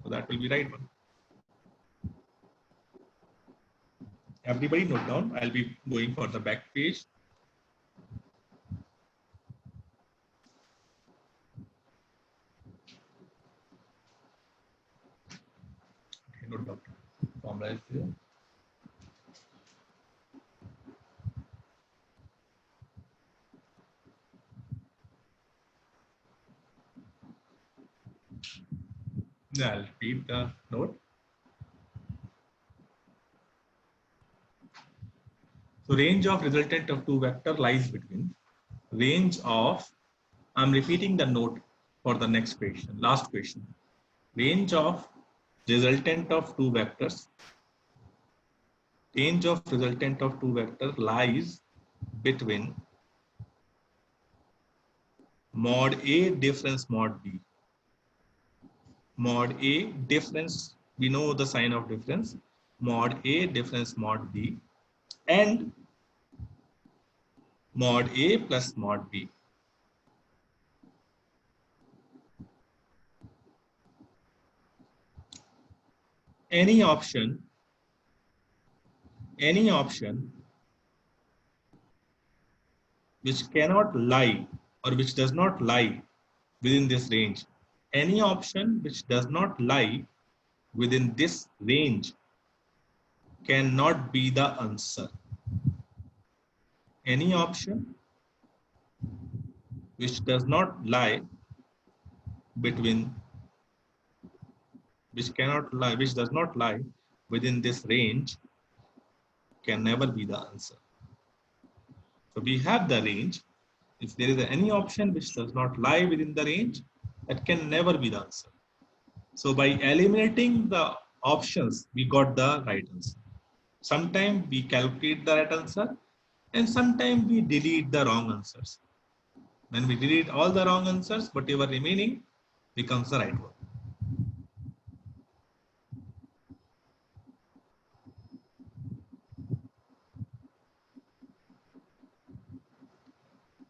So that will be right one. Everybody note down. I'll be going for the back page. Okay, note down. Formula is here. I'll repeat the note. So range of resultant of two vector lies between range of, I'm repeating the note for the next question, last question. Range of resultant of two vectors. Range of resultant of two vectors lies between mod A difference mod B. Mod A difference, we know the sign of difference, mod A difference mod B, and mod A plus mod B. Any option which cannot lie or which does not lie within this range, any option which does not lie within this range cannot be the answer. Any option which does not lie between, which does not lie within this range can never be the answer. So we have the range. If there is any option which does not lie within the range, that can never be the answer. So by eliminating the options, we got the right answer. Sometimes we calculate the right answer, and sometimes we delete the wrong answers. When we delete all the wrong answers, whatever remaining becomes the right one.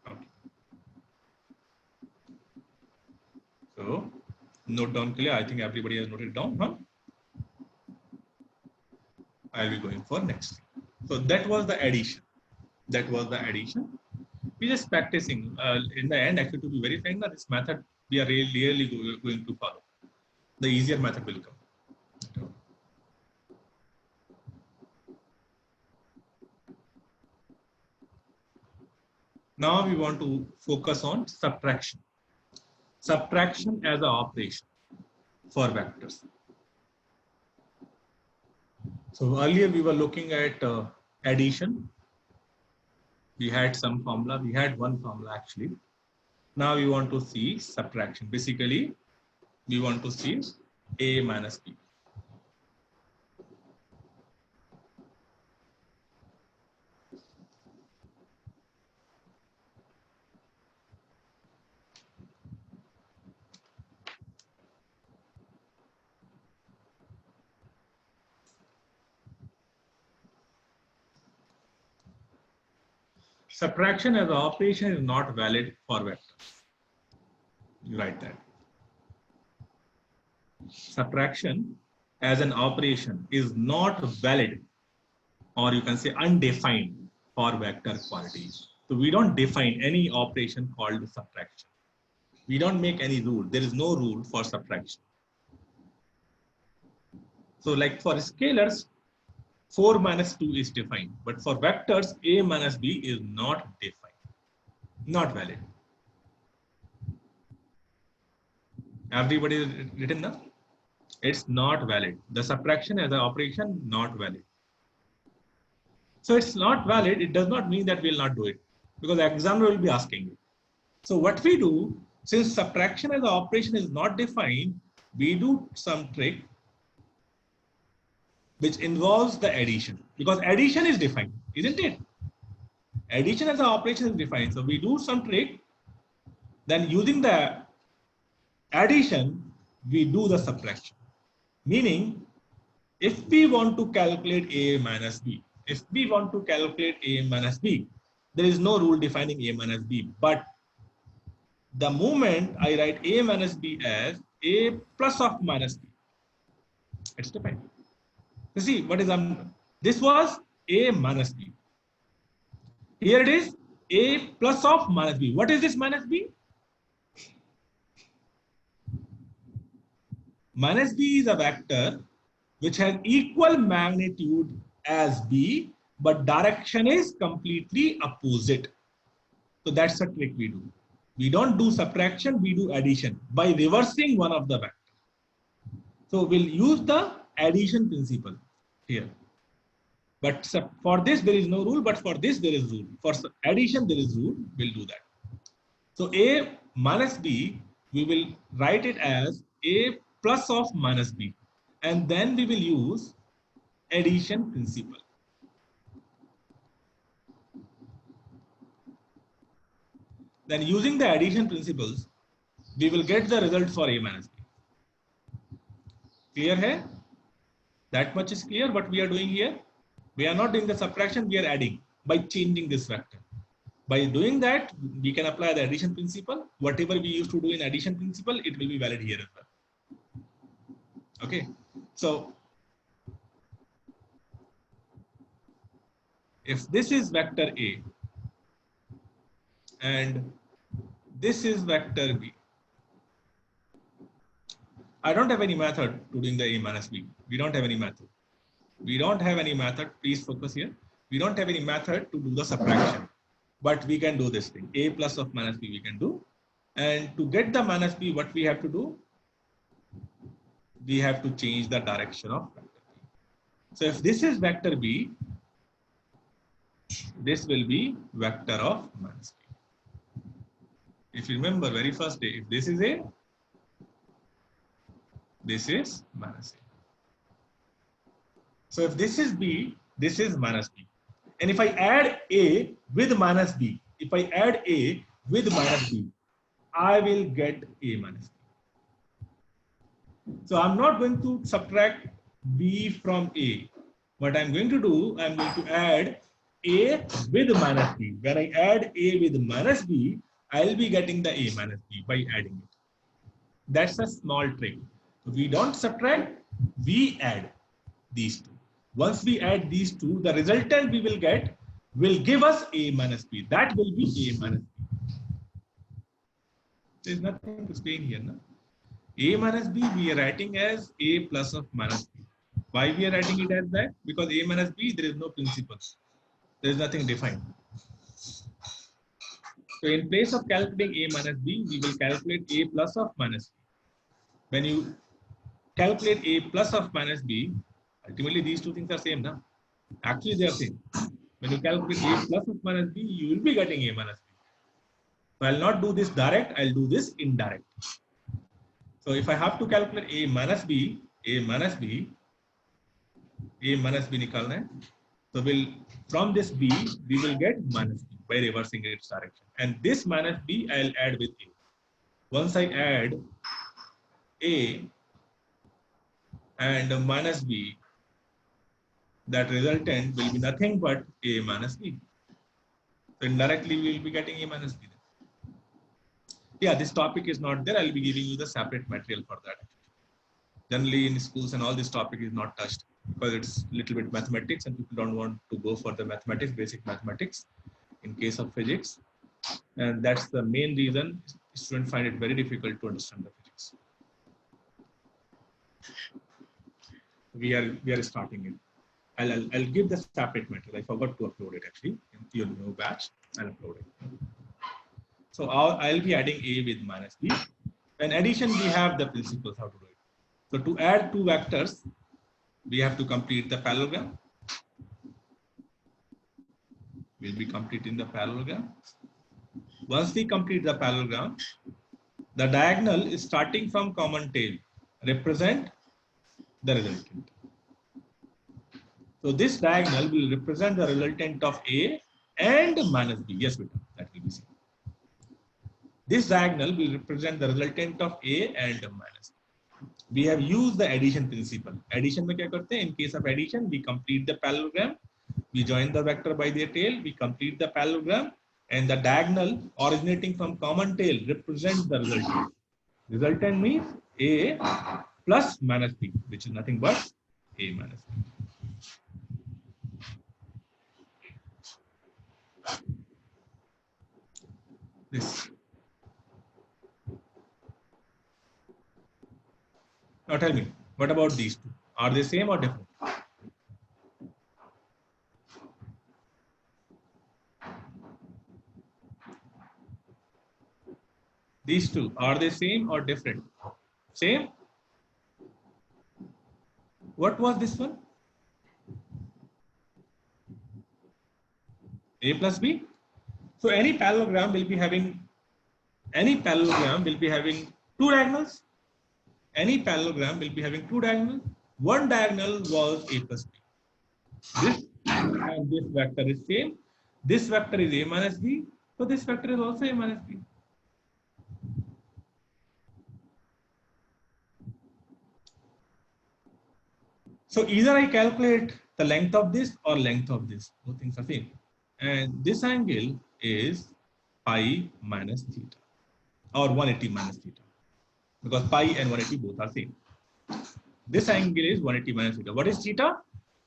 Okay. So note down clear. I think everybody has noted down. Huh? I'll be going for next. So that was the addition. We're just practicing. In the end, actually, to be very frank, this method we are really going to follow. The easier method will come. Now we want to focus on subtraction. Subtraction as an operation for vectors. So earlier we were looking at addition. We had some formula. We had one formula actually. Now we want to see subtraction. Basically, we want to see A minus B. Subtraction as an operation is not valid for vectors. You write that. Subtraction as an operation is not valid, or you can say undefined, for vector quantities. So we don't define any operation called subtraction. We don't make any rule. There is no rule for subtraction. So like for scalars, 4 minus 2 is defined, but for vectors, A minus B is not defined, not valid. Everybody written now? It's not valid. The subtraction as an operation, not valid. So it's not valid. It does not mean that we'll not do it, because the examiner will be asking it. So what we do, since subtraction as an operation is not defined, we do some trick which involves the addition, because addition is defined, isn't it? Addition as an operation is defined. So we do some trick, then using the addition, we do the subtraction. Meaning, if we want to calculate A minus B, there is no rule defining A minus B. But the moment I write A minus B as A plus of minus B, it's defined. You see, what is this was A minus B. Here it is A plus of minus B. What is this minus B? Minus B is a vector which has equal magnitude as B, but direction is completely opposite. So that's the trick we do. We don't do subtraction, we do addition by reversing one of the vectors. So we'll use the addition principle here. But for this, there is no rule, but for this, there is rule. For addition, there is rule. We'll do that. So A minus B, we will write it as A plus of minus B. And then we will use addition principle. Then using the addition principles, we will get the result for A minus B. Clear hai? That much is clear what we are doing here. We are not doing the subtraction, we are adding by changing this vector. By doing that, we can apply the addition principle. Whatever we used to do in addition principle, it will be valid here as well. Okay, so if this is vector A and this is vector B, I don't have any method to doing the A minus B. We don't have any method. We don't have any method. Please focus here. We don't have any method to do the subtraction, but we can do this thing. A plus of minus B we can do. And to get the minus B, what we have to do? We have to change the direction of vector B. So if this is vector B, this will be vector of minus B. If you remember very first day, if this is A, this is minus A. So if this is B, this is minus B. And if I add A with minus B, if I add A with minus B, I will get A minus B. So I'm not going to subtract B from A. What I'm going to do, I'm going to add A with minus B. When I add A with minus B, I'll be getting the A minus B by adding it. That's a small trick. We don't subtract, we add these two. Once we add these two, the resultant we will get will give us A minus B. That will be A minus B. There's nothing to explain here. No? A minus B we are writing as A plus of minus B. Why we are writing it as that? Because A minus B, there is no principle. There is nothing defined. So in place of calculating A minus B, we will calculate A plus of minus B. When you calculate A plus of minus B, ultimately these two things are same now. Actually they are same. When you calculate A plus of minus B, you will be getting A minus B. So I'll not do this direct, I'll do this indirect. So if I have to calculate A minus B, A minus B nikalna hai. So from this B, we will get minus B by reversing its direction. And this minus B, I'll add with A. Once I add A and minus B, that resultant will be nothing but A minus B. So indirectly, we will be getting A minus B. Yeah, this topic is not there. I'll be giving you the separate material for that. Generally, in schools and all, this topic is not touched because it's a little bit mathematics and people don't want to go for the mathematics, basic mathematics in case of physics. And that's the main reason students find it very difficult to understand the physics. We are starting it. I'll give the separate material. I forgot to upload it actually in your new batch. I'll upload it. So I'll be adding A with minus B. In addition, we have the principles how to do it. So to add two vectors, we have to complete the parallelogram. We'll be completing the parallelogram. Once we complete the parallelogram, the diagonal is starting from common tail represent the resultant. So this diagonal will represent the resultant of A and minus B. Yes, beta, that will be seen. This diagonal will represent the resultant of A and minus B. We have used the addition principle. Addition में क्या करते हैं? In case of addition, we complete the parallelogram. We join the vector by their tail. We complete the parallelogram, and the diagonal originating from common tail represents the resultant. Resultant means A plus minus B, which is nothing but A minus B. This. Now tell me, what about these two? Are they same or different? These two, are they same or different? Same? What was this one? A plus B. So any parallelogram will be having two diagonals. Any parallelogram will be having two diagonals. One diagonal was A plus B. This and this vector is same. This vector is A minus B. So this vector is also A minus B. So either I calculate the length of this or length of this. Both things are same. And this angle is pi minus theta or 180 minus theta, because pi and 180 both are same. This angle is 180 minus theta. What is theta?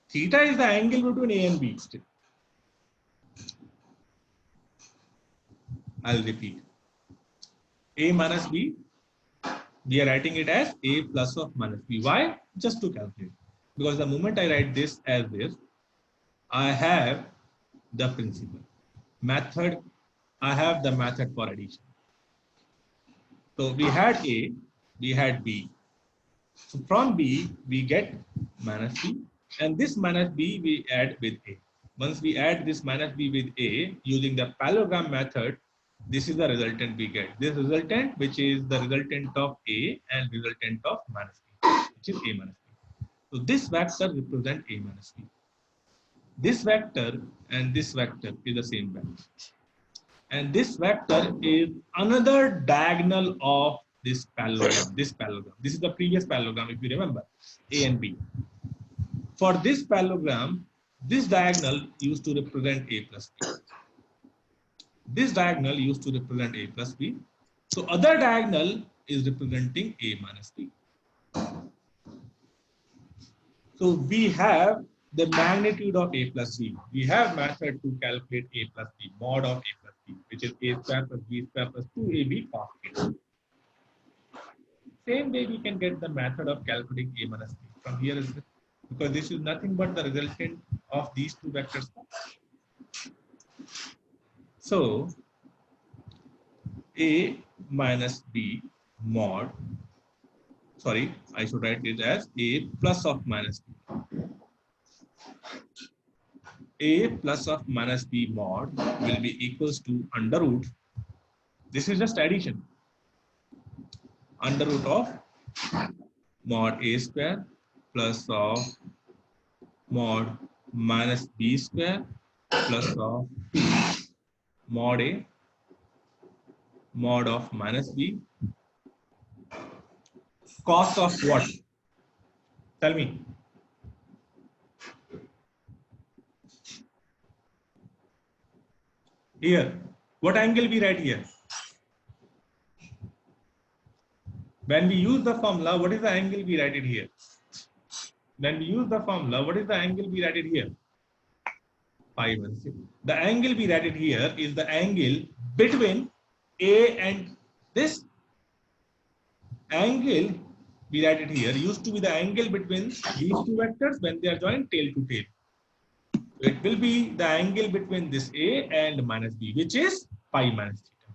Theta is the angle between A and B. I'll repeat. A minus B, we are writing it as A plus of minus B. Why? Just to calculate. Because the moment I write this as this, I have the principle. Method, I have the method for addition. So we had A, we had B. So from B, we get minus B, and this minus B we add with A. Once we add this minus B with A using the parallelogram method, this is the resultant we get. This resultant, which is the resultant of A and resultant of minus B, which is A minus B. So this vector represents A minus B. This vector and this vector is the same vector. And this vector is another diagonal of this parallelogram. This is the previous parallelogram, if you remember, A and B. For this parallelogram, this diagonal used to represent A plus B. This diagonal used to represent A plus B. So other diagonal is representing A minus B. So we have the magnitude of A plus B. We have method to calculate A plus B, mod of A plus B, which is A square plus B square plus 2AB cos A. Same way we can get the method of calculating A minus B from here as well, because this is nothing but the resultant of these two vectors. So A minus B mod, sorry, I should write it as A plus of minus B. A plus of minus B mod will be equals to under root. This is just addition. Under root of mod A square plus of mod minus B square plus of mod A mod of minus B. Cos of what? Tell me. Here, what angle we write here? When we use the formula, what is the angle we write it here? When we use the formula, what is the angle we write it here? Pi 1 6. The angle we write it here is the angle between A and this angle we write it here used to be the angle between these two vectors when they are joined tail to tail. It will be the angle between this A and minus B, which is pi minus theta.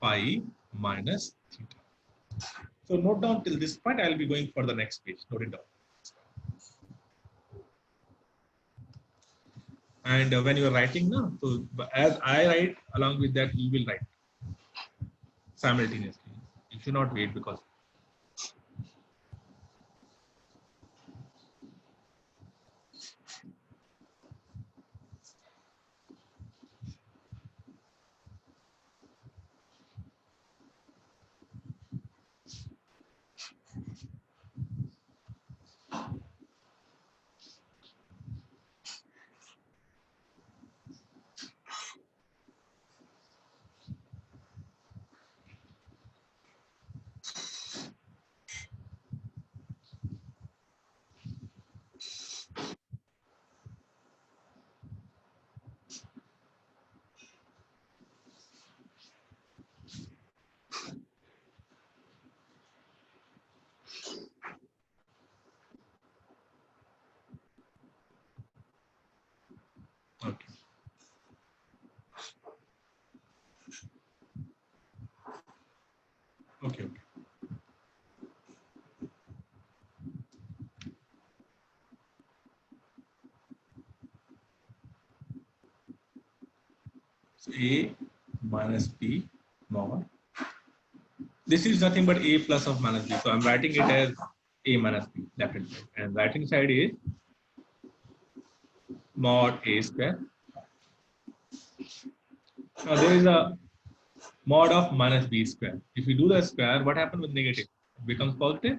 Pi minus theta. So note down till this point. I will be going for the next page. Note it down. And when you are writing now, so as I write, along with that, you will write simultaneously. You should not wait because Okay. Okay. Okay. So A minus B mod. This is nothing but A plus of minus B. So I'm writing it as A minus B left hand side. And right hand side is mod A square. Now there is a mod of minus B square. If you do the square, what happens with negative? It becomes positive.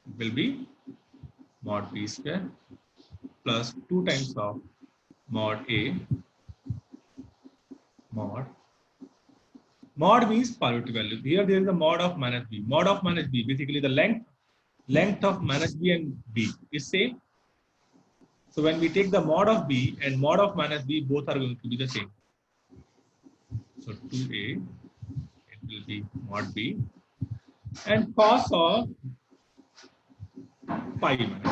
It will be mod B square plus 2 times of mod A mod. Mod means positive value. Here there is a mod of minus B. Mod of minus B, basically the length of minus B and B is same. So when we take the mod of B and mod of minus B, both are going to be the same. So 2A, it will be mod B, and cos of pi minus B.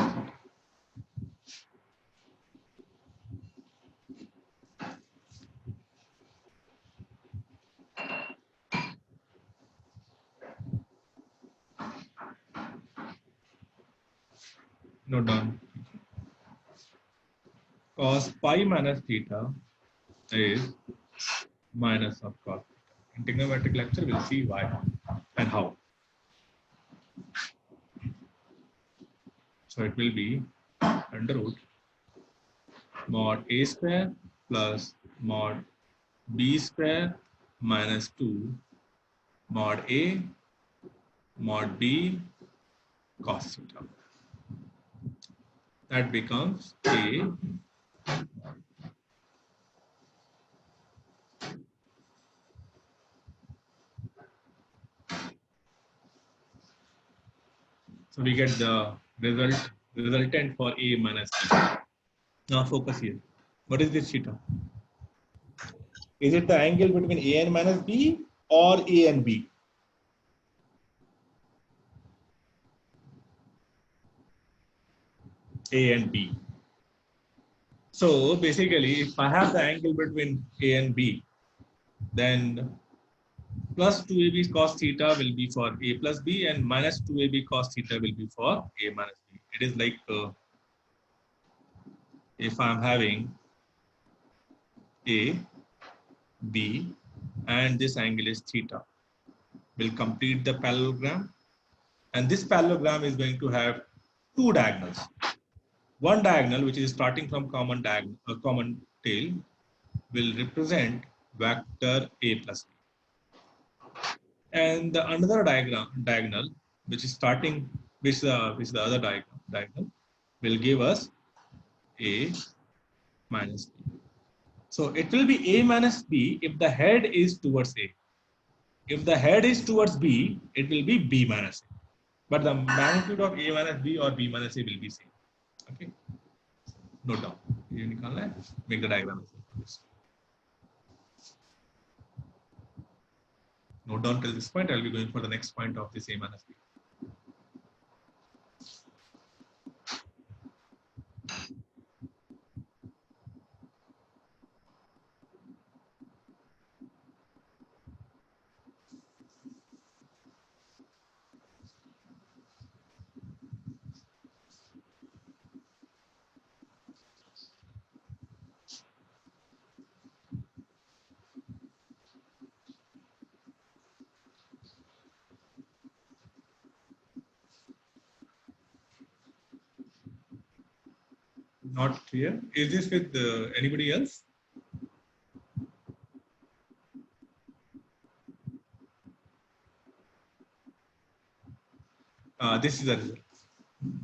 Note down. Cos pi minus theta is minus of cos theta. In trigonometric lecture, we'll see why and how. So it will be under root mod A square plus mod B square minus 2 mod A mod B cos theta. That becomes A so we get the resultant for A minus B. Now focus here. What is this theta? Is it the angle between A and minus B or A and B? A and B. So basically, if I have the angle between A and B, then plus 2AB cos theta will be for A plus B and minus 2AB cos theta will be for A minus B. It is like if I'm having A, B, and this angle is theta, will complete the parallelogram. And this parallelogram is going to have two diagonals. One diagonal, which is starting from common tail, will represent vector A plus B. And the another diagonal, which is starting, which the other diagonal, will give us A minus B. So it will be A minus B if the head is towards A. If the head is towards B, it will be B minus A. But the magnitude of A minus B or B minus A will be same. Okay. Note down. Make the diagram. Note down till this point. I'll be going for the next point of this A minus B. Not clear. Is this with anybody else? This is the result.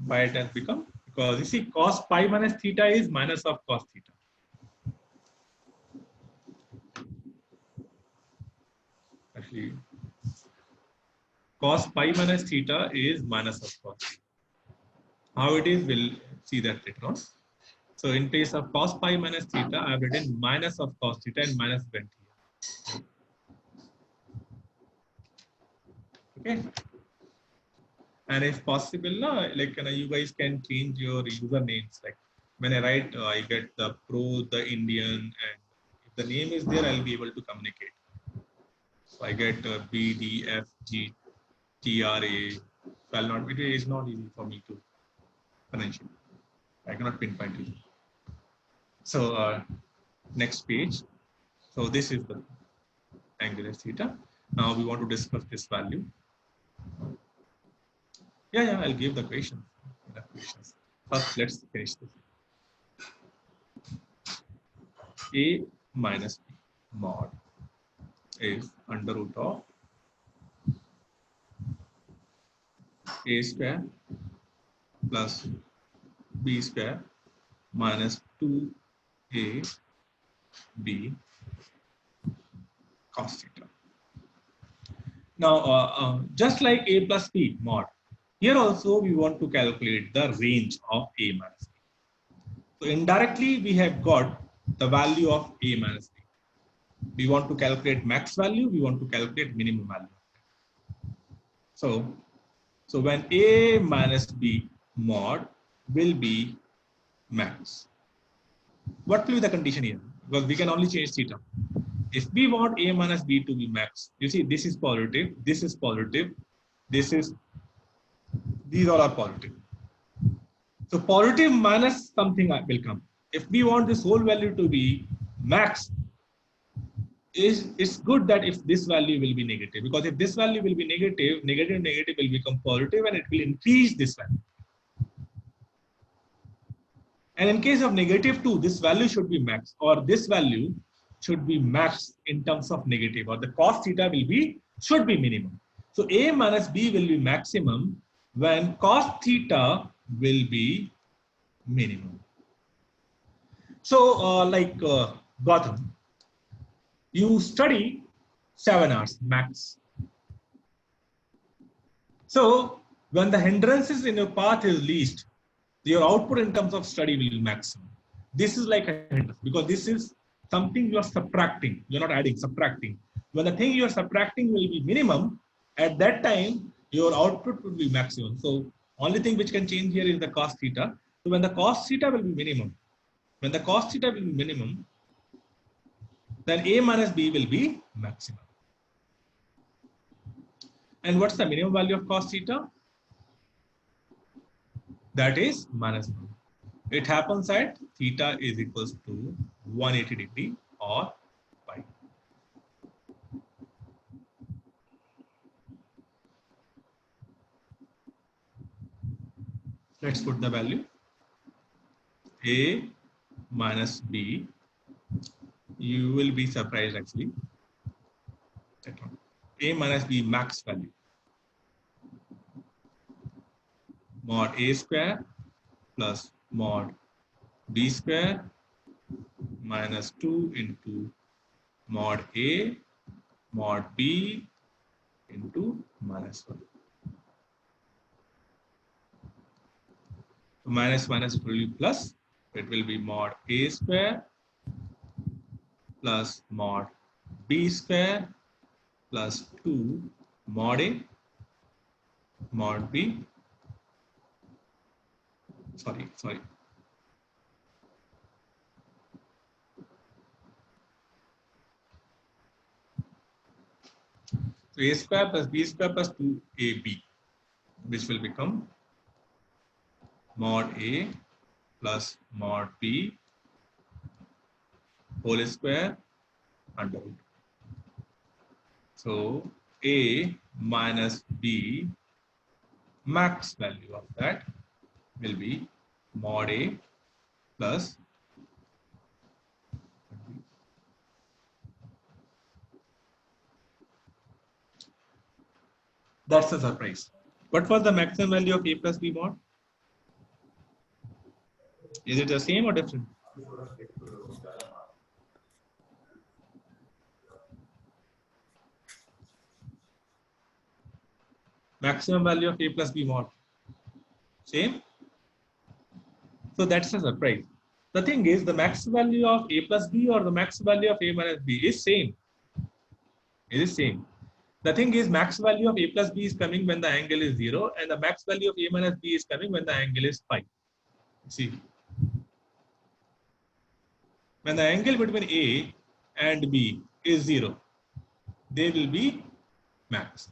Why it has become? Because you see, cos pi minus theta is minus of cos theta. Actually, cos pi minus theta is minus of cos theta. How it is, we'll see that later on. So in place of cos pi minus theta, I have written minus of cos theta and minus event here. Okay. And if possible, like you guys can change your usernames. Like when I write, I get the pro, the Indian, and if the name is there, I'll be able to communicate. So I get B, D, F, G, T, R, A. Well, not it is not easy for me to financially. I cannot pinpoint it. So next page. So this is the angular theta. Now we want to discuss this value. Yeah, I'll give the equation. First, let's finish this. A minus B mod is under root of A square plus B square minus 2AB cos theta. Now, just like A plus B mod, here also we want to calculate the range of A minus B. So indirectly, we have got the value of A minus B. We want to calculate max value, we want to calculate minimum value. So when A minus B mod will be max, what will be the condition here? Because we can only change theta. If we want A minus B to be max, you see this is positive, this is positive, these all are positive. So positive minus something will come. If we want this whole value to be max, it's good that if this value will be negative, because if this value will be negative, negative will become positive and it will increase this value. And in case of -2, this value should be max, or this value should be max in terms of negative, or the cos theta should be minimum. So A minus B will be maximum when cos theta will be minimum. So Gautam, you study 7 hours max. So when the hindrances in your path is least, your output in terms of study will be maximum. This is like a hindrance, because this is something you are subtracting. You're not adding, subtracting. When the thing you are subtracting will be minimum, at that time, your output will be maximum. So only thing which can change here is the cos theta. So when the cos theta will be minimum, then A minus B will be maximum. And what's the minimum value of cos theta? That is -1. It happens at theta is equals to 180 degree or pi. Let's put the value. A minus B. You will be surprised actually. A minus B max value. Mod A square plus mod B square minus 2 into mod A mod B into -1. So minus will be plus. It will be mod A square plus mod B square plus 2 mod A mod B. Sorry. So A square plus B square plus 2AB, which will become mod A plus mod B whole square under root. So A minus B max value of that will be mod A plus that's a surprise. What was the maximum value of A plus B mod? Is it the same or different? Maximum value of A plus B mod. Same? So that's a surprise. The thing is, the max value of A plus B or the max value of A minus B is same. It is same. The thing is, max value of A plus B is coming when the angle is 0, and the max value of A minus B is coming when the angle is pi. See. When the angle between A and B is 0, they will be max.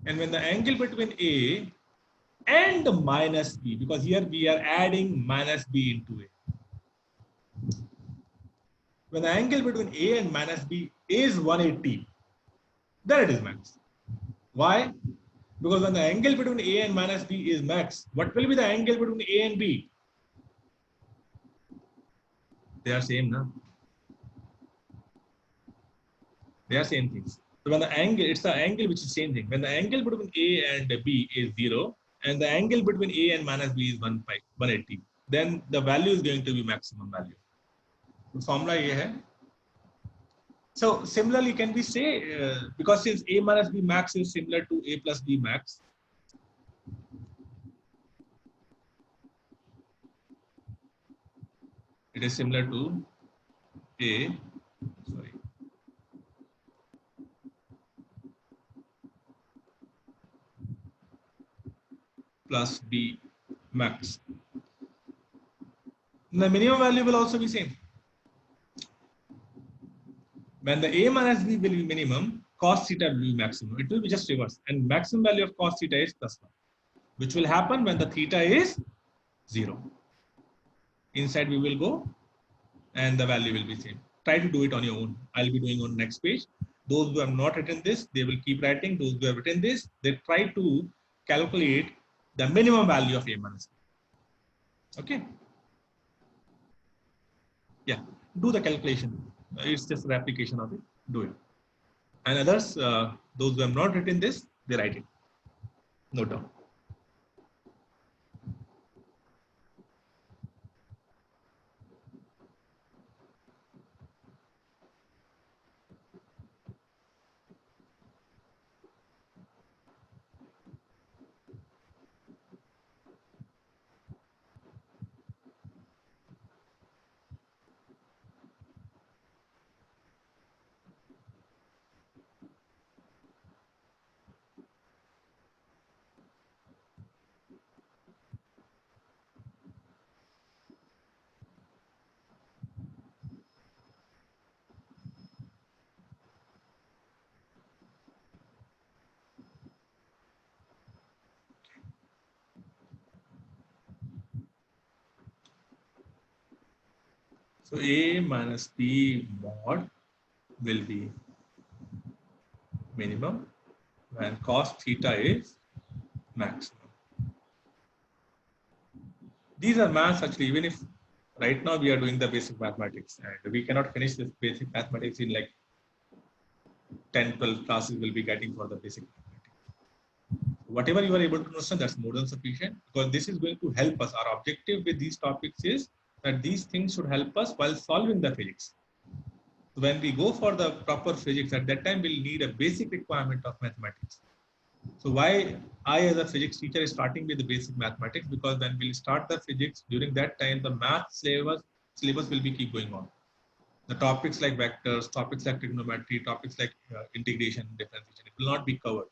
And when the angle between A and minus B, because here we are adding minus B into A. When the angle between A and minus B is 180, then it is max. Why? Because when the angle between A and minus B is max, what will be the angle between A and B? They are same, no? They are same things. So when the angle, it's the angle which is same thing. When the angle between A and B is 0, and the angle between A and minus B is 180, then the value is going to be maximum value. So formula ये है. So similarly, can we say, because since A minus B max is similar to A plus B max, it is similar to A, sorry, plus B max. The minimum value will also be same. When the A minus B will be minimum, cos theta will be maximum. It will be just reverse. And maximum value of cos theta is plus 1, which will happen when the theta is 0. Inside we will go and the value will be same. Try to do it on your own. I'll be doing on next page. Those who have not written this, they will keep writing. Those who have written this, they try to calculate the minimum value of A minus B. Okay. Yeah, do the calculation. It's just an application of it. Do it. And others, those who have not written this, they write it. Note down. So A minus B mod will be minimum when cos theta is maximum. These are maths actually, even if right now we are doing the basic mathematics and we cannot finish this basic mathematics in like 10, 12 classes we'll be getting for the basic mathematics. Whatever you are able to understand, that's more than sufficient, because this is going to help us. Our objective with these topics is that these things should help us while solving the physics. When we go for the proper physics, at that time we'll need a basic requirement of mathematics. So why I as a physics teacher is starting with the basic mathematics, because when we'll start the physics, during that time the math syllabus will be keep going on. The topics like vectors, topics like trigonometry, topics like integration, differentiation, it will not be covered.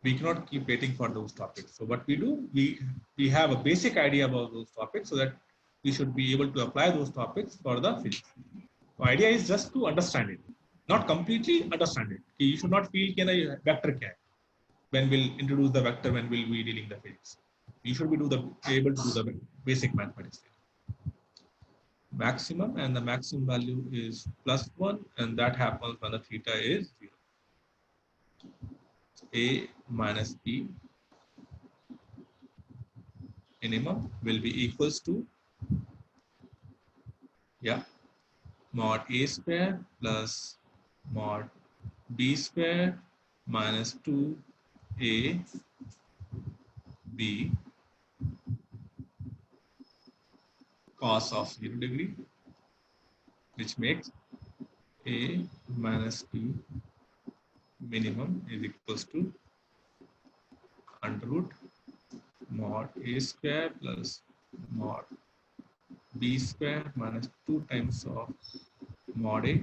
We cannot keep waiting for those topics. So what we do, we have a basic idea about those topics so that we should be able to apply those topics for the physics. The idea is just to understand it, not completely understand it. You should not feel a vector क्या है when we'll introduce the vector, when we'll be dealing the physics. You should be able to do the basic mathematics. Maximum, and the maximum value is +1, and that happens when the theta is 0. A minus B minimum will be equals to, mod A square plus mod B square minus 2A B cos of 0 degree, which makes A minus B minimum is equals to under root mod A square plus mod B square minus 2 times of mod A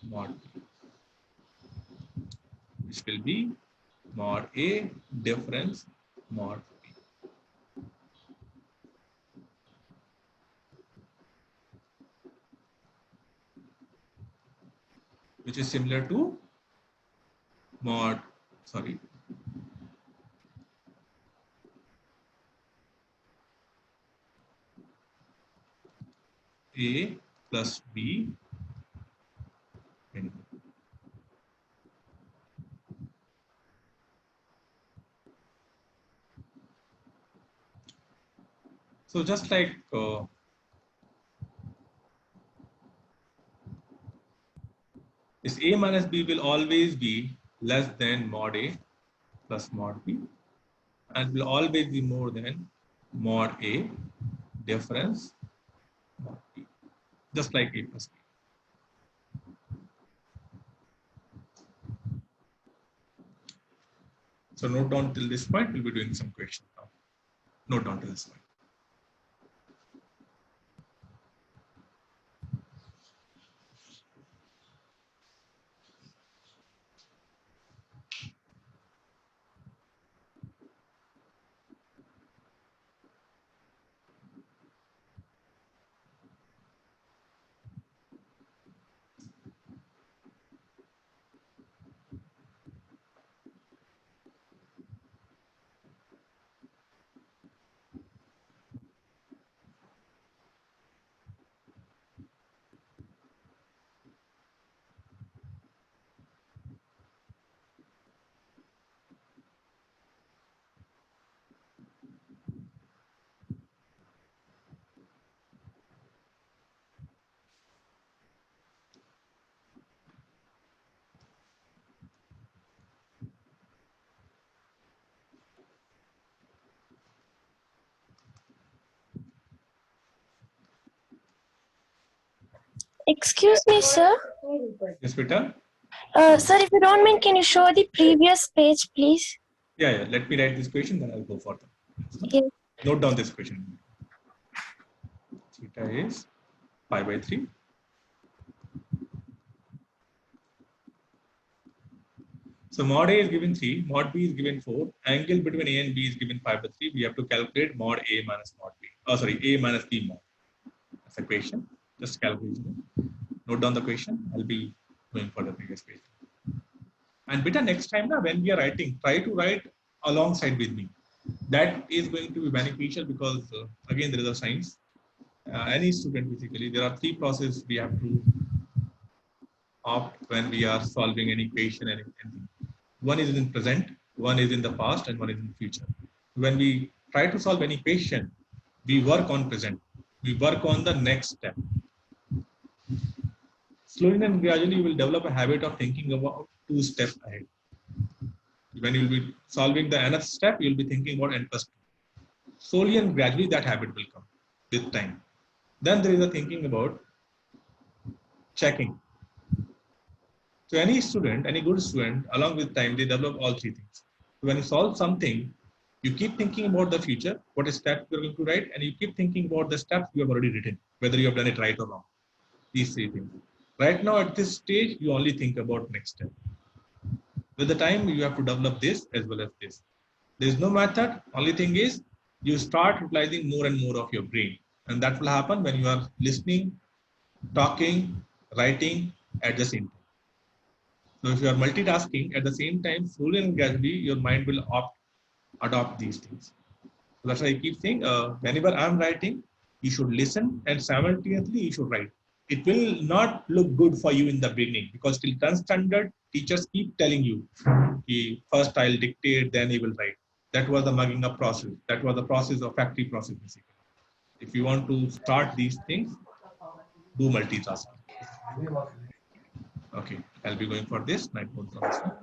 mod B, which will be mod A difference mod B. which is similar to mod, sorry, A plus B in. So just like this A minus B will always be less than mod A plus mod B, and will always be more than mod A difference mod B, just like A plus B. So note down till this point, we'll be doing some questions now. Note down till this point. Excuse me, sir. Yes, Peter? Sir, if you don't mind, can you show the previous page, please? Yeah. Let me write this question, then I'll go further. Yes. Note down this question. Theta is pi by 3. So mod A is given 3, mod B is given 4, angle between A and B is given pi by 3. We have to calculate mod A minus mod B. Oh, sorry, A minus B mod. That's the question. Just calculation. Note down the question. I'll be going for the previous page. And beta, next time now when we are writing, try to write alongside with me. That is going to be beneficial because again there is a science. Any student basically, there are three processes we have to opt when we are solving any equation and anything. One is in present, one is in the past, and one is in the future. When we try to solve any equation, we work on present. We work on the next step. Slowly and gradually, you will develop a habit of thinking about 2 steps ahead. When you will be solving the nth step, you will be thinking about n plus 2. Slowly and gradually, that habit will come with time. Then there is a thinking about checking. So any student, any good student, along with time, they develop all three things. When you solve something, you keep thinking about the future, what is step you're going to write, and you keep thinking about the steps you have already written, whether you have done it right or wrong. These three things. Right now, at this stage, you only think about next step. With the time, you have to develop this as well as this. There is no method. Only thing is, you start utilizing more and more of your brain. And that will happen when you are listening, talking, writing at the same time. So if you are multitasking at the same time, slowly and gradually, your mind will adopt these things. So that's why I keep saying, whenever I'm writing, you should listen and simultaneously you should write. It will not look good for you in the beginning because till 10th standard, teachers keep telling you, okay, first I'll dictate, then he will write. That was the mugging up process. That was the process of factory process basically. If you want to start these things, do multitasking. Okay, I'll be going for this. Night mode from this one.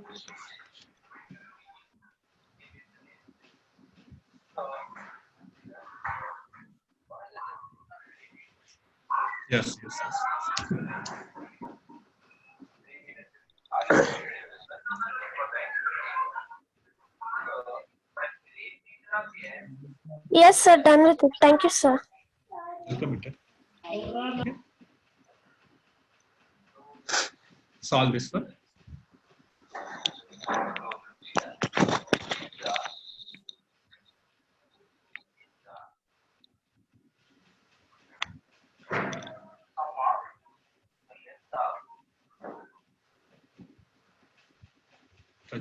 Yes. Yes, sir. Done with it. Thank you, sir. Welcome, Peter. Okay. Solve this one.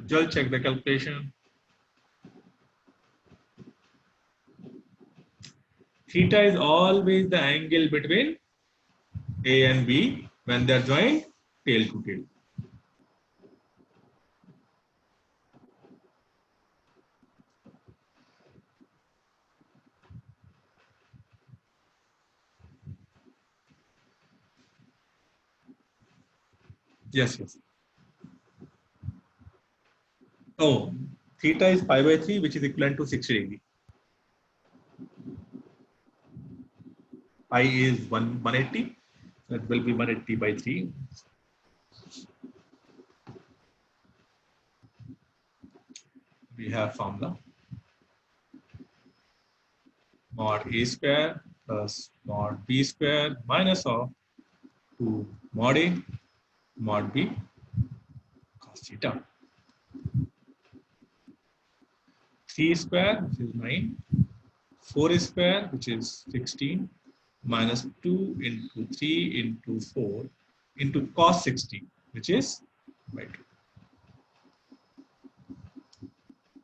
Just check the calculation. Theta is always the angle between A and B when they are joined tail to tail. Yes, yes. Oh, theta is pi by 3, which is equivalent to 60 degree. Pi is 180. That will be 180 by 3. We have formula. Mod A square plus mod B square minus of 2 mod A mod B cos theta. 3 square, which is 9. 4 square, which is 16, minus 2 into 3 into 4 into cos 60, which is by 2.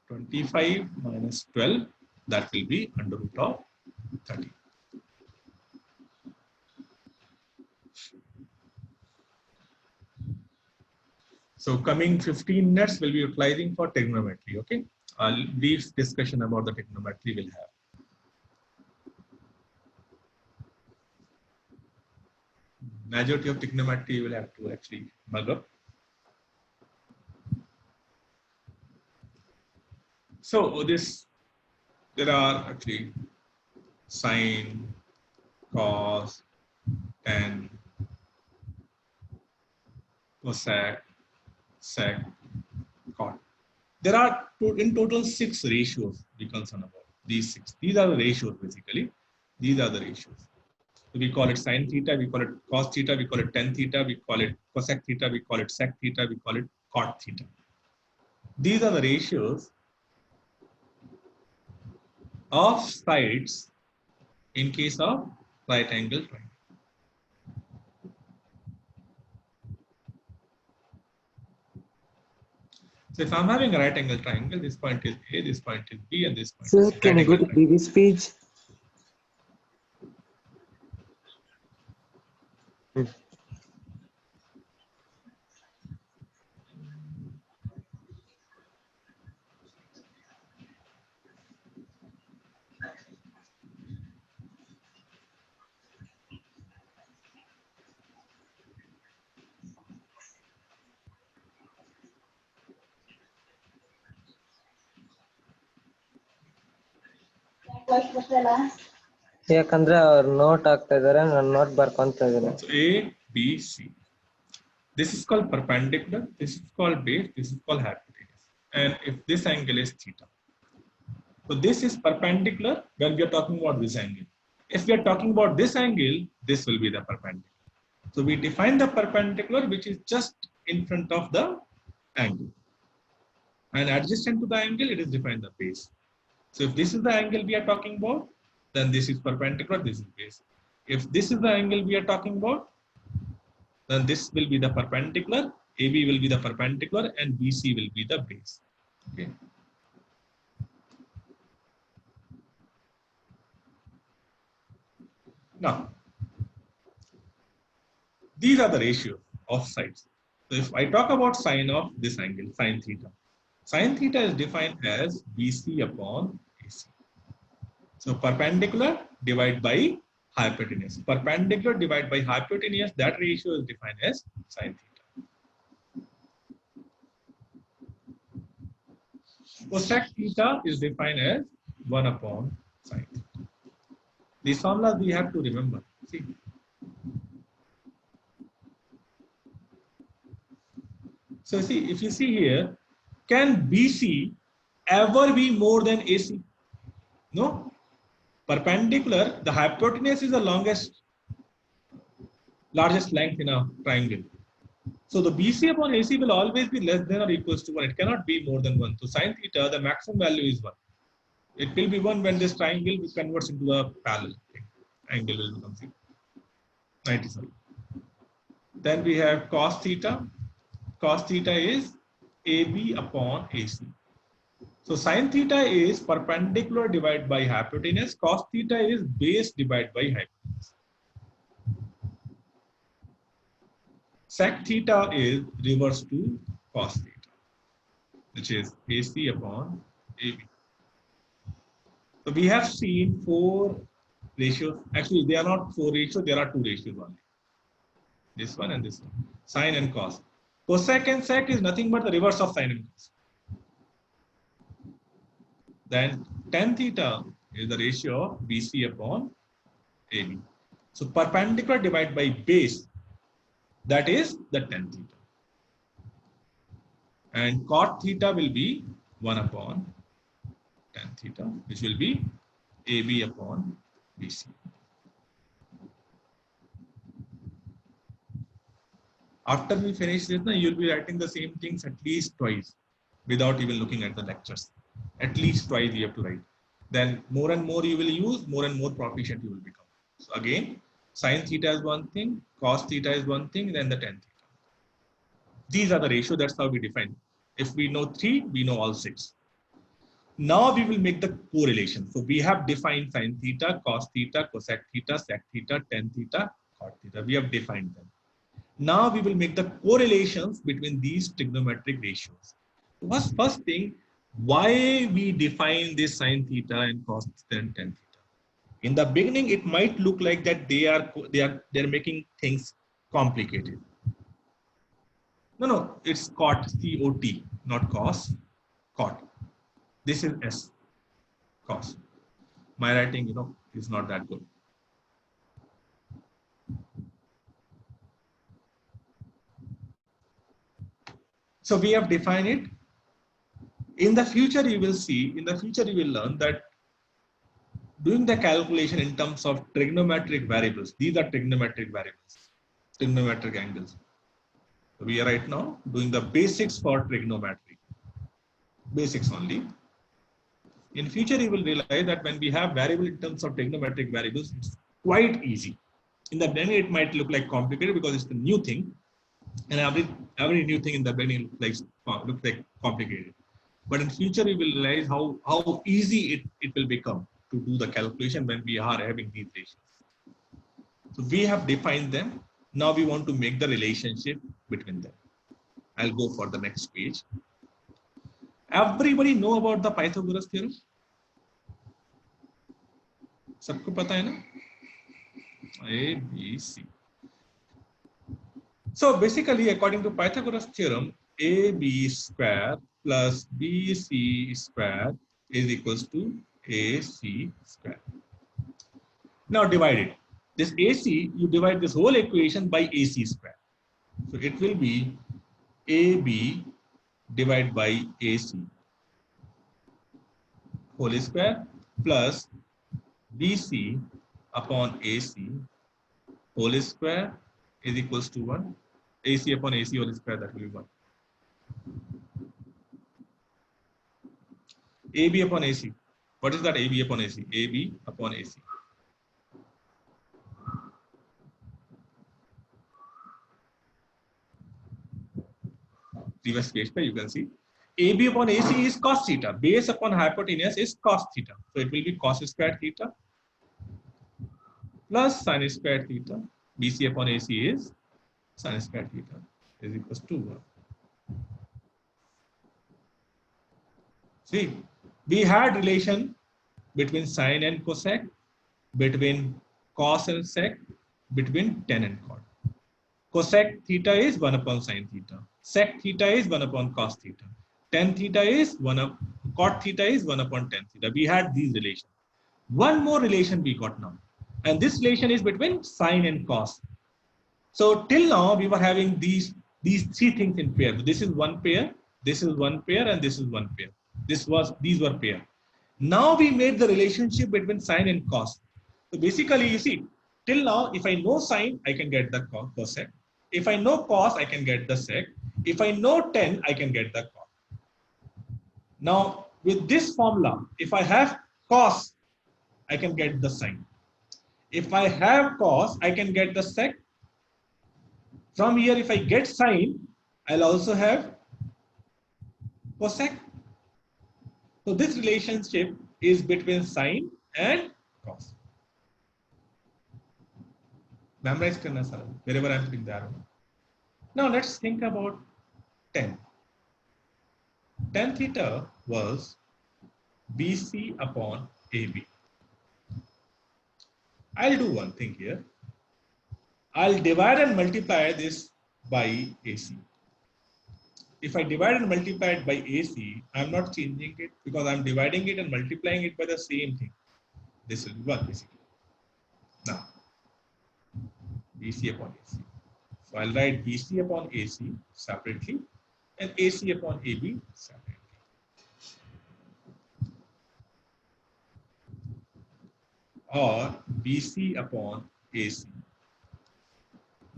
25 minus 12, that will be under root of 30. So coming 15 minutes we'll be utilizing for trigonometry, okay? A brief discussion about the trigonometry we'll have. Majority of trigonometry you will have to actually mug up. So there are actually sine, cos, tan, cosec, sec, cot. There are in total 6 ratios we concern about. These 6. These are the ratios basically. These are the ratios. So we call it sine theta, we call it cos theta, we call it tan theta, we call it cosec theta, we call it sec theta, we call it cot theta. These are the ratios of sides in case of right angle triangle. So if I'm having a right angle triangle, this point is A, this point is B, and this point Sir, is can you go to previous page? ಯಾಕಂದ್ರೆ ಅವ್ರು note ಆಗ್ತಾ ಇದಾರೆ, ನಾನು note ಬರ್ಕೊಂತ ಇದ್ದೀನಿ. So A, B, C. This is called perpendicular, this is called base, this is called hypotenuse. And if this angle is theta. So this is perpendicular when we are talking about this angle. If we are talking about this angle, this will be the perpendicular. So we define the perpendicular which is just in front of the angle. And adjacent to the angle, it is defined the base. So if this is the angle we are talking about, then this is perpendicular, this is base. If this is the angle we are talking about, then this will be the perpendicular, AB will be the perpendicular, and BC will be the base. Okay. Now, these are the ratios of sides. So if I talk about sine of this angle, sine theta is defined as BC upon AC. So perpendicular divided by hypotenuse. Perpendicular divided by hypotenuse, that ratio is defined as sine theta. Cosec theta is defined as 1 upon sine theta. These formulas we have to remember. See. So see, if you see here, can BC ever be more than AC? No. Perpendicular, the hypotenuse is the largest length in a triangle. So the BC upon AC will always be less than or equals to 1. It cannot be more than 1. So sine theta, the maximum value is 1. It will be 1 when this triangle converts into a parallel angle will become 90. Then we have cos theta. Cos theta is AB upon AC. So sin theta is perpendicular divided by hypotenuse. Cos theta is base divided by hypotenuse. Sec theta is reverse to cos theta, which is AC upon AB. So we have seen 4 ratios. Actually, they are not 4 ratios, there are 2 ratios only. This one and this one. Sin and cos. Cosec and sec is nothing but the reverse of sin and cos. Then tan theta is the ratio of BC upon AB. So perpendicular divided by base, that is the tan theta. And cot theta will be 1 upon tan theta, which will be AB upon BC. After we finish this, you'll be writing the same things at least twice without even looking at the lectures. At least twice you have to write. Then more and more you will use, more and more proficient you will become. So again, sin theta is one thing, cos theta is one thing, then the tan theta. These are the ratio, that's how we define. If we know 3, we know all 6. Now we will make the correlation. So we have defined sin theta, cos theta, cosec theta, sec theta, tan theta, cot theta. We have defined them. Now we will make the correlations between these trigonometric ratios. First thing, why we define this sin theta and cos theta and tan theta? In the beginning, it might look like that they're making things complicated. No, it's cot, C-O-T, not cos, cot. This is S, cos. My writing, is not that good. So we have defined it. In the future, you will see, in the future, you will learn that doing the calculation in terms of trigonometric variables, these are trigonometric variables, trigonometric angles. So we are right now doing the basics for trigonometry, basics only. In future, you will realize that when we have variable in terms of trigonometric variables, it's quite easy. In the beginning, it might look like complicated because it's the new thing. And every new thing in the beginning looks like complicated. But in future, we will realize how easy it will become to do the calculation when we are having these ratios. So we have defined them. Now we want to make the relationship between them. I'll go for the next page. Everybody know about the Pythagoras theorem? सबको पता है ना? A, B, C. So basically, according to Pythagoras theorem, AB square plus BC square is equals to AC square. Now divide it. This AC, you divide this whole equation by AC square. So it will be AB divided by AC whole square plus BC upon AC whole square is equals to 1. AC upon AC whole square, that will be 1. AB upon AC. What is that AB upon AC? AB upon AC. Previous page, you can see. AB upon AC is cos theta. Base upon hypotenuse is cos theta. So it will be cos square theta plus sin square theta. BC upon AC is sin square theta is equals to 1. See, we had relation between sin and cosec, between cos and sec, between tan and cot. Cosec theta is 1 upon sin theta. Sec theta is 1 upon cos theta. Tan theta is 1 up, cot theta is 1 upon tan theta. We had these relations. One more relation we got now. And this relation is between sin and cos. So till now we were having these 3 things in pair. This is one pair, this is one pair, and this is one pair. These were pair. Now we made the relationship between sin and cos. So basically, you see, till now, if I know sin, I can get the cosec. If I know cos, I can get the sec. If I know tan, I can get the cot. Now, with this formula, if I have cos, I can get the sin. If I have cos, I can get the sec. From here, if I get sin, I'll also have cosec. So this relationship is between sine and cos. Memorize karna sir, wherever I am putting the arrow. Now let's think about tan. Tan theta was BC upon AB. I'll do one thing here. I'll divide and multiply this by AC. If I divide and multiply it by AC, I'm not changing it because I'm dividing it and multiplying it by the same thing. This will be 1 basically. Now, BC upon AC. So I'll write BC upon AC separately and AC upon AB separately. Or BC upon AC.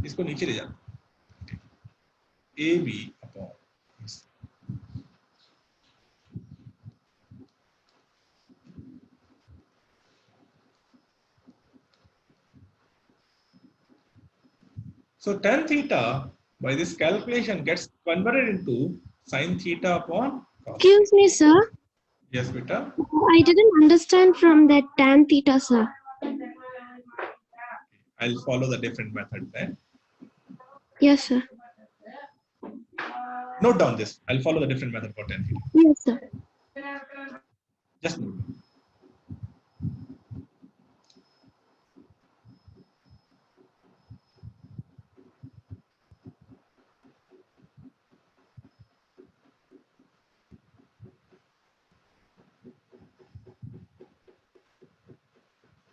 इसको नीचे ले जाना. AB upon AC. So tan theta by this calculation gets converted into sin theta upon cos. Excuse me, sir. Yes, beta. I didn't understand from that tan theta, sir. I'll follow the different method then. Yes, sir. Note down this. I'll follow the different method for tan theta. Yes, sir. Just note down.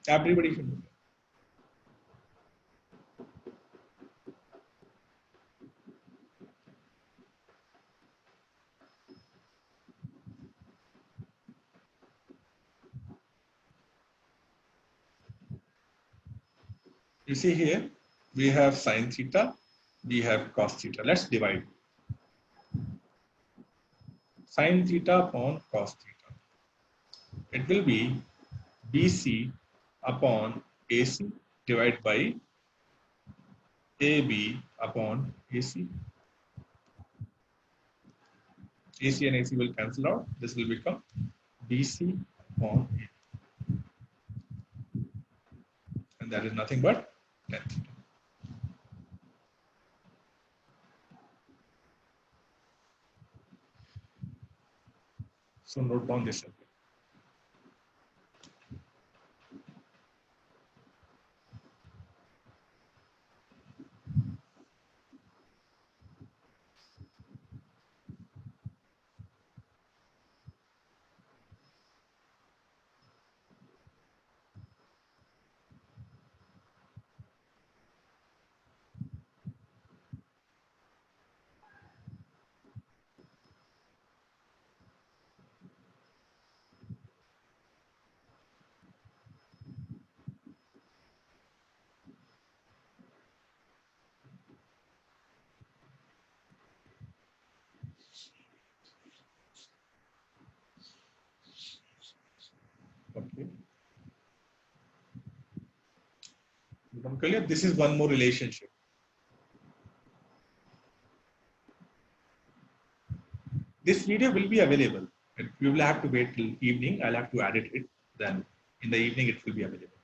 Everybody should know. You see here, we have sin theta, we have cos theta. Let's divide. Sin theta upon cos theta. It will be BC upon AC divided by AB upon AC. AC and AC will cancel out. This will become BC upon A. And that is nothing but tan theta. So note down this. Okay. Become clear? This is one more relationship. This video will be available. You will have to wait till evening. I'll have to edit it. Then in the evening it will be available.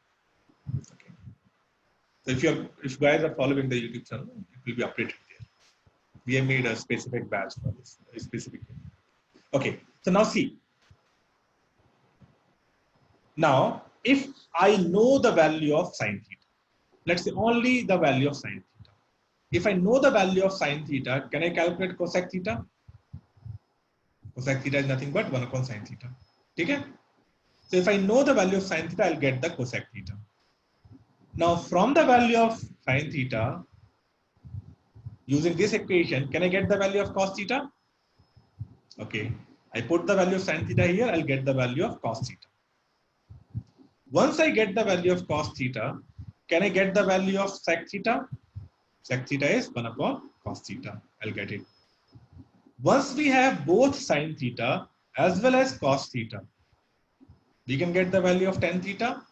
Okay. So if you guys are following the YouTube channel, it will be updated there. We have made a specific batch for this specific. Okay. So now see. Now, if I know the value of sin theta, let's say only the value of sin theta. If I know the value of sin theta, can I calculate cosec theta? Cosec theta is nothing but 1 upon sin theta. Okay? So if I know the value of sin theta, I'll get the cosec theta. Now, from the value of sin theta, using this equation, can I get the value of cos theta? Okay. I put the value of sin theta here, I'll get the value of cos theta. Once I get the value of cos theta, can I get the value of sec theta? Sec theta is 1 upon cos theta. I'll get it. Once we have both sin theta as well as cos theta, we can get the value of tan theta.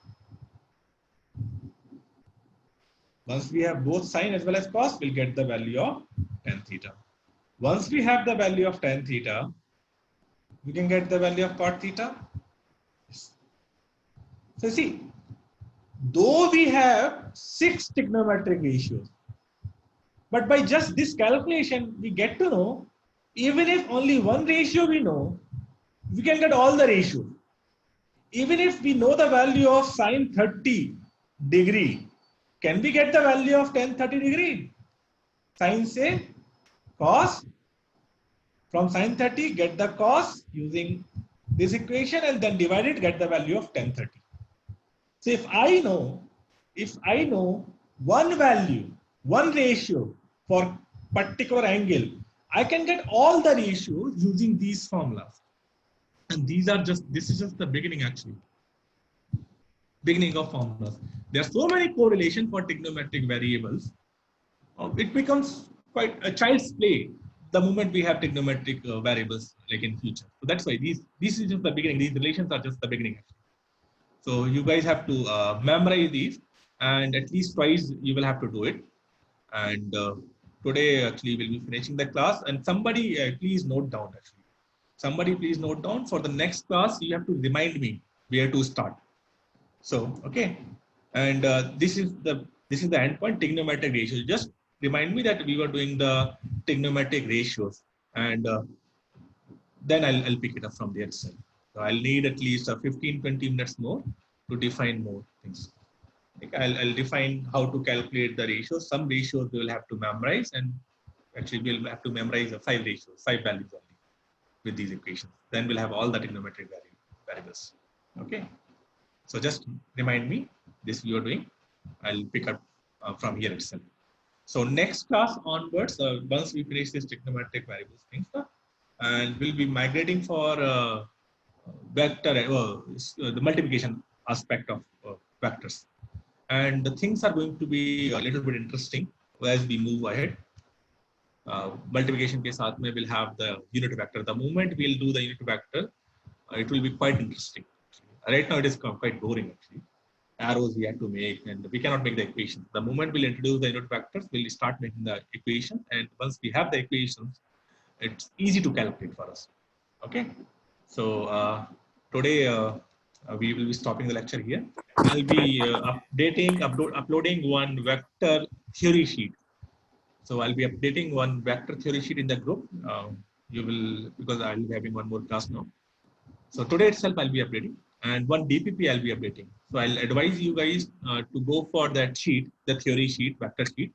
Once we have both sin as well as cos, we'll get the value of tan theta. Once we have the value of tan theta, We can get the value of cot theta. So see, though we have 6 trigonometric ratios, but by just this calculation, we get to know, even if only one ratio we know, we can get all the ratios. Even if we know the value of sine 30 degree, can we get the value of tan 30 degree? Sine say cos, from sine 30 get the cos using this equation and then divide it, get the value of tan 30. So if I know one value, one ratio for particular angle, I can get all the ratios using these formulas. And this is just the beginning actually. Beginning of formulas. There are so many correlations for trigonometric variables. It becomes quite a child's play the moment we have trigonometric variables like in future. So that's why this is just the beginning. These relations are just the beginning actually. So you guys have to memorize these, and at least twice you will have to do it. And today actually we'll be finishing the class. And somebody please note down actually. Somebody please note down for the next class. You have to remind me where to start. So okay, and this is the endpoint trigonometric ratios. Just remind me that we were doing the trigonometric ratios, and then I'll pick it up from there itself. So I'll need at least 15-20 minutes more to define more things. Okay, I'll define how to calculate the ratios. Some ratios we will have to memorize, and actually we'll have to memorize the 5 ratios, 5 values only with these equations. Then we'll have all the trigonometric variables. Okay. So just remind me this you are doing. I'll pick up from here itself. So next class onwards, once we finish this trigonometric variables things, and we'll be migrating for vector, the multiplication aspect of vectors. And the things are going to be a little bit interesting as we move ahead. Multiplication के साथ में we'll have the unit vector. The moment we'll do the unit vector, it will be quite interesting. Right now it is quite boring actually. Arrows we have to make, and we cannot make the equation. The moment we'll introduce the unit vectors, we'll start making the equation, and once we have the equations, it's easy to calculate for us. Okay. So today we will be stopping the lecture here. I'll be uploading one vector theory sheet. So I'll be updating one vector theory sheet in the group. You will, because I'll be having one more class now. So today itself I'll be updating, and one DPP I'll be updating. So I'll advise you guys to go for that sheet, the theory sheet, vector sheet.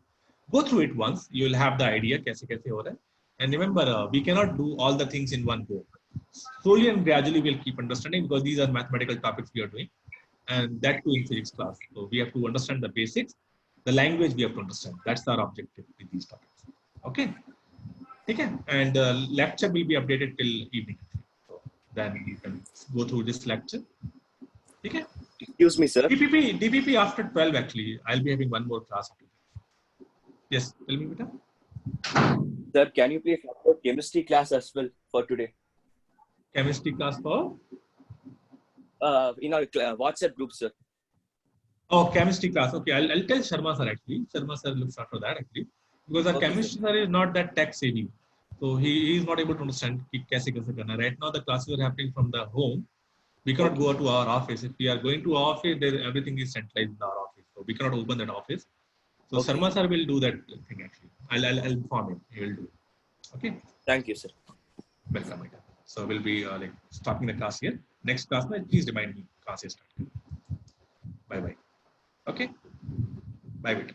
Go through it once. You will have the idea kaise ho raha hai. And remember, we cannot do all the things in one go. Slowly and gradually we'll keep understanding, because these are mathematical topics we are doing, and that too in physics class. So we have to understand the basics. The language we have to understand. That's our objective with these topics. Okay. Okay. And lecture will be updated till evening. So then you can go through this lecture. Okay. Excuse me, sir. DPP after 12 actually. I'll be having one more class. Yes. Tell me, Vita. Sir, can you please upload chemistry class as well for today? Chemistry class for? In our WhatsApp group, sir. Oh, chemistry class. Okay, I'll tell Sharma sir actually. Sharma sir looks after that actually, because our chemistry sir is not that tech savvy, so he is not able to understand kaise karna. Right now the classes are happening from the home. We cannot go to our office. If we are going to our office, everything is centralized in our office, so we cannot open that office. So Sharma sir will do that thing actually. I'll inform him. He will do. Okay. Thank you, sir. Welcome. So we'll be like stopping the class here. Next class, please remind me class is starting. Bye bye. Okay. Bye.